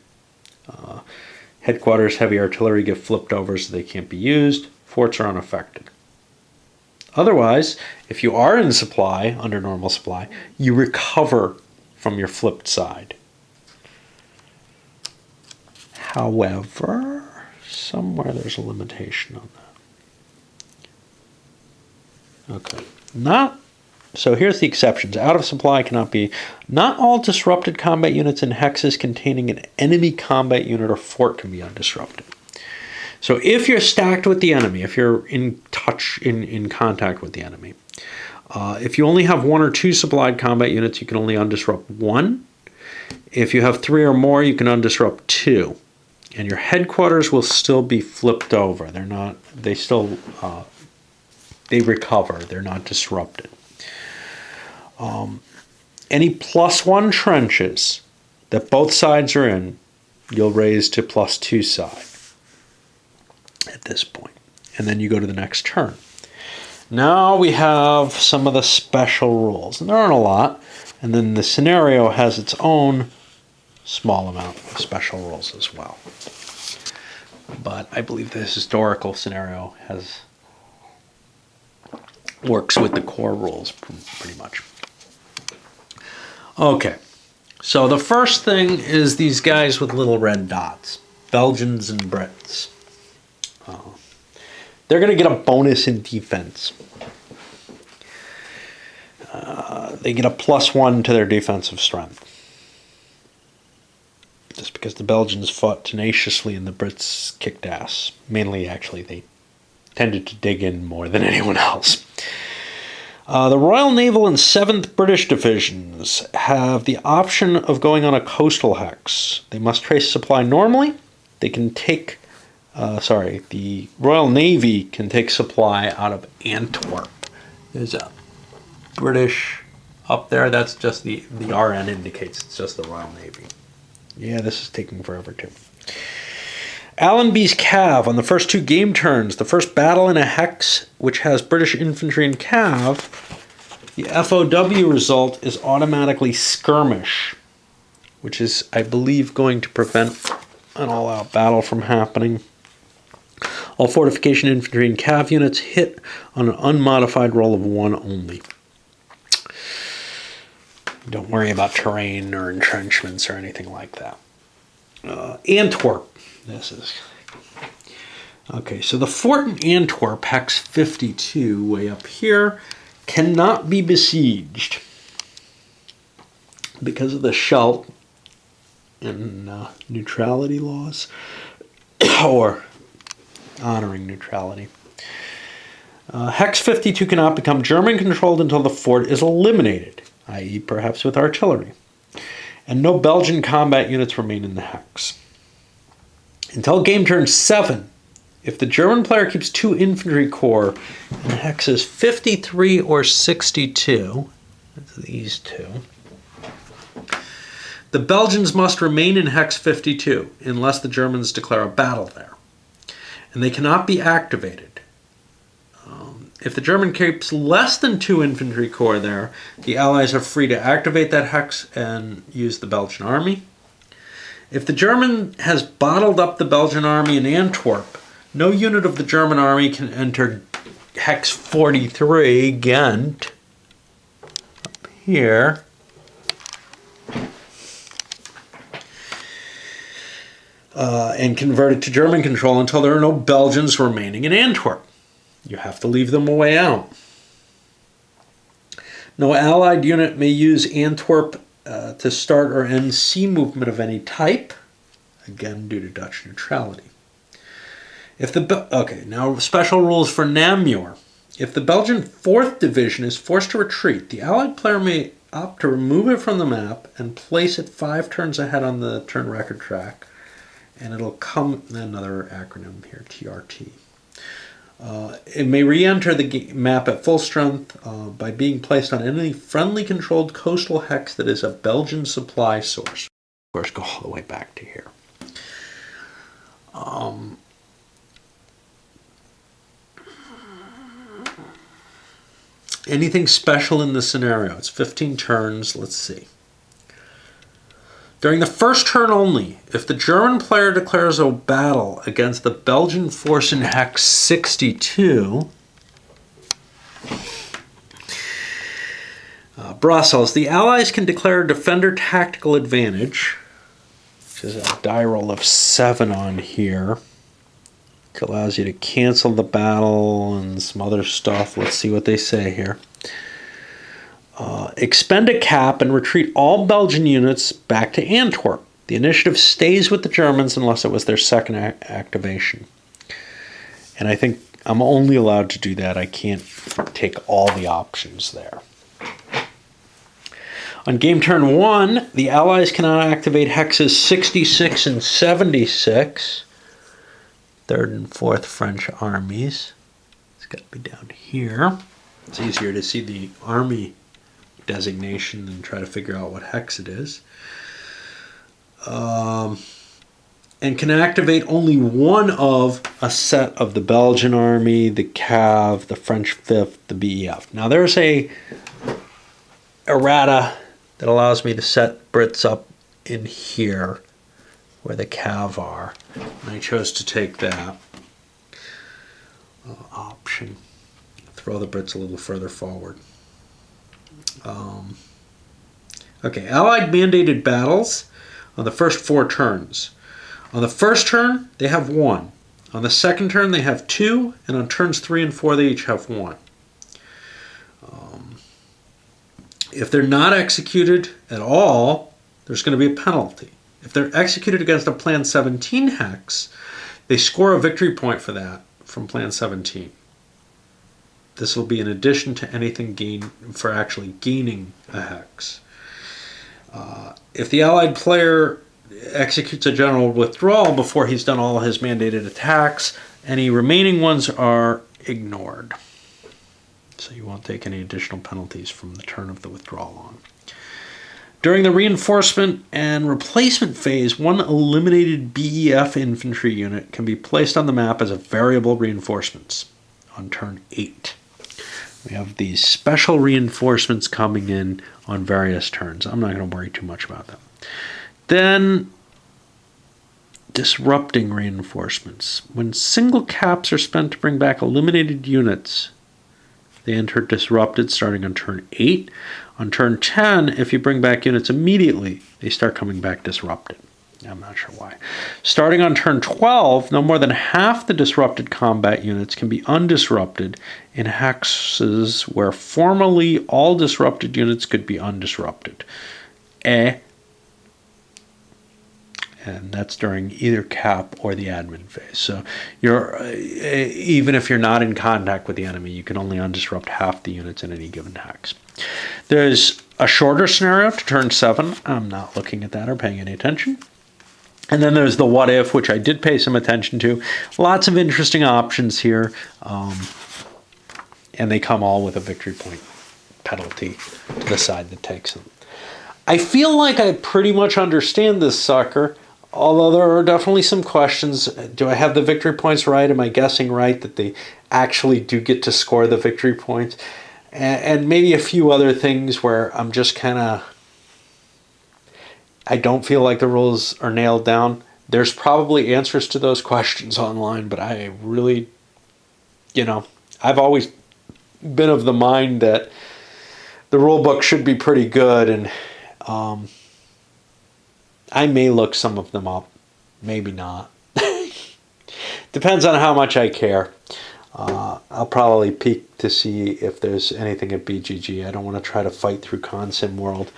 Headquarters heavy artillery get flipped over so they can't be used. Forts are unaffected. Otherwise, if you are in supply, under normal supply, you recover from your flipped side. However, somewhere there's a limitation on that. Okay. So here's the exceptions. Out of supply cannot be. Not all disrupted combat units and hexes containing an enemy combat unit or fort can be undisrupted. So if you're stacked with the enemy, if you're in contact with the enemy, if you only have 1 or 2 supplied combat units, you can only undisrupt 1. If you have 3 or more, you can undisrupt 2. And your headquarters will still be flipped over. They recover. They're not disrupted. Any +1 trenches that both sides are in, you'll raise to +2 side at this point. And then you go to the next turn. Now we have some of the special rules, and there aren't a lot. And then the scenario has its own small amount of special rules as well. But I believe the historical scenario works with the core rules pretty much. Okay, so the first thing is these guys with little red dots, Belgians and Brits. They're going to get a bonus in defense. They get a +1 to their defensive strength. Just because the Belgians fought tenaciously and the Brits kicked ass. Mainly, actually, they tended to dig in more than anyone else. The Royal Naval and 7th British Divisions have the option of going on a coastal hex. They must trace supply normally. They can take... the Royal Navy can take supply out of Antwerp. There's a British up there. That's just the RN indicates it's just the Royal Navy. Yeah, this is taking forever too. Allenby's Cav on the first 2 game turns. The first battle in a hex which has British infantry and Cav, the FOW result is automatically skirmish, which is, I believe, going to prevent an all-out battle from happening. All fortification infantry and Cav units hit on an unmodified roll of 1 only. Don't worry about terrain or entrenchments or anything like that. Antwerp. This is... Okay, so the fort in Antwerp, Hex 52, way up here, cannot be besieged because of the Schelt and neutrality laws, or honoring neutrality. Hex 52 cannot become German-controlled until the fort is eliminated, i.e. perhaps with artillery. And no Belgian combat units remain in the hex. Until game turn 7, if the German player keeps 2 infantry corps in hexes 53 or 62, that's these 2, the Belgians must remain in hex 52 unless the Germans declare a battle there. And they cannot be activated. If the German keeps less than 2 infantry corps there, the Allies are free to activate that hex and use the Belgian army. If the German has bottled up the Belgian army in Antwerp, no unit of the German army can enter Hex 43, Ghent, up here, and convert it to German control until there are no Belgians remaining in Antwerp. You have to leave them a way out. No Allied unit may use Antwerp to start or end sea movement of any type, again due to Dutch neutrality. Okay, now special rules for Namur. If the Belgian 4th Division is forced to retreat, the Allied player may opt to remove it from the map and place it 5 turns ahead on the turn record track, and it'll come, another acronym here, TRT. It may re-enter the map at full strength by being placed on any friendly controlled coastal hex that is a Belgian supply source. Of course, go all the way back to here. Anything special in this scenario? It's 15 turns. Let's see. During the first turn only, if the German player declares a battle against the Belgian force in Hex 62, Brussels, the Allies can declare a defender tactical advantage, which is a die roll of 7 on here. It allows you to cancel the battle and some other stuff. Let's see what they say here. Expend a cap and retreat all Belgian units back to Antwerp. The initiative stays with the Germans unless it was their second activation. And I think I'm only allowed to do that. I can't take all the options there. On game turn 1, the Allies cannot activate hexes 66 and 76. 3rd and 4th French armies. It's got to be down here. It's easier to see the army than try to figure out what hex it is. and can activate only one of a set of the Belgian Army, the Cav, the French Fifth, the BEF. Now there's a errata that allows me to set Brits up in here where the Cav are. And I chose to take that option. Throw the Brits a little further forward. Okay, Allied mandated battles on the first 4 turns. On the first turn, they have 1. On the second turn, they have 2. And on turns 3 and 4, they each have 1. If they're not executed at all, there's going to be a penalty. If they're executed against a Plan 17 hex, they score a victory point for that from Plan 17. This will be in addition to anything gained for actually gaining a hex. If the Allied player executes a general withdrawal before he's done all his mandated attacks, any remaining ones are ignored. So you won't take any additional penalties from the turn of the withdrawal on. During the reinforcement and replacement phase, one eliminated BEF infantry unit can be placed on the map as a variable reinforcements on turn 8. We have these special reinforcements coming in on various turns. I'm not going to worry too much about them. Then, disrupting reinforcements. When single caps are spent to bring back eliminated units, they enter disrupted starting on turn 8. On turn 10, if you bring back units immediately, they start coming back disrupted. I'm not sure why. Starting on turn 12, no more than half the disrupted combat units can be undisrupted in hexes where formerly all disrupted units could be undisrupted. And that's during either cap or the admin phase. So you're even if you're not in contact with the enemy, you can only undisrupt half the units in any given hex. There's a shorter scenario to turn 7. I'm not looking at that or paying any attention. And then there's the what if, which I did pay some attention to. Lots of interesting options here. And they come all with a victory point penalty to the side that takes them. I feel like I pretty much understand this sucker, although there are definitely some questions. Do I have the victory points right? Am I guessing right that they actually do get to score the victory points? And maybe a few other things where I'm just kind of... I don't feel like the rules are nailed down. There's probably answers to those questions online, but I really, I've always been of the mind that the rule book should be pretty good, and I may look some of them up, maybe not. Depends on how much I care. I'll probably peek to see if there's anything at BGG. I don't want to try to fight through Consim World.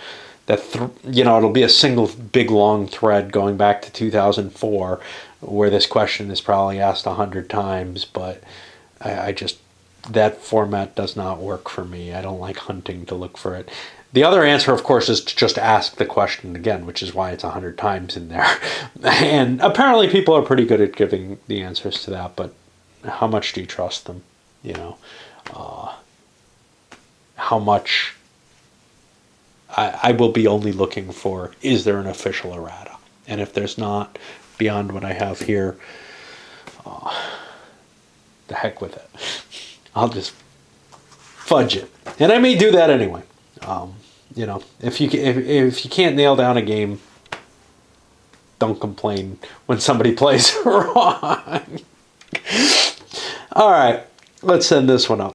That it'll be a single big long thread going back to 2004 where this question is probably asked 100 times, but I just, that format does not work for me. I don't like hunting to look for it. The other answer, of course, is to just ask the question again, which is why it's 100 times in there. And apparently people are pretty good at giving the answers to that, but how much do you trust them? How much... I will be only looking for, is there an official errata? And if there's not, beyond what I have here, the heck with it. I'll just fudge it. And I may do that anyway. If you can't nail down a game, don't complain when somebody plays wrong. All right, let's send this one up.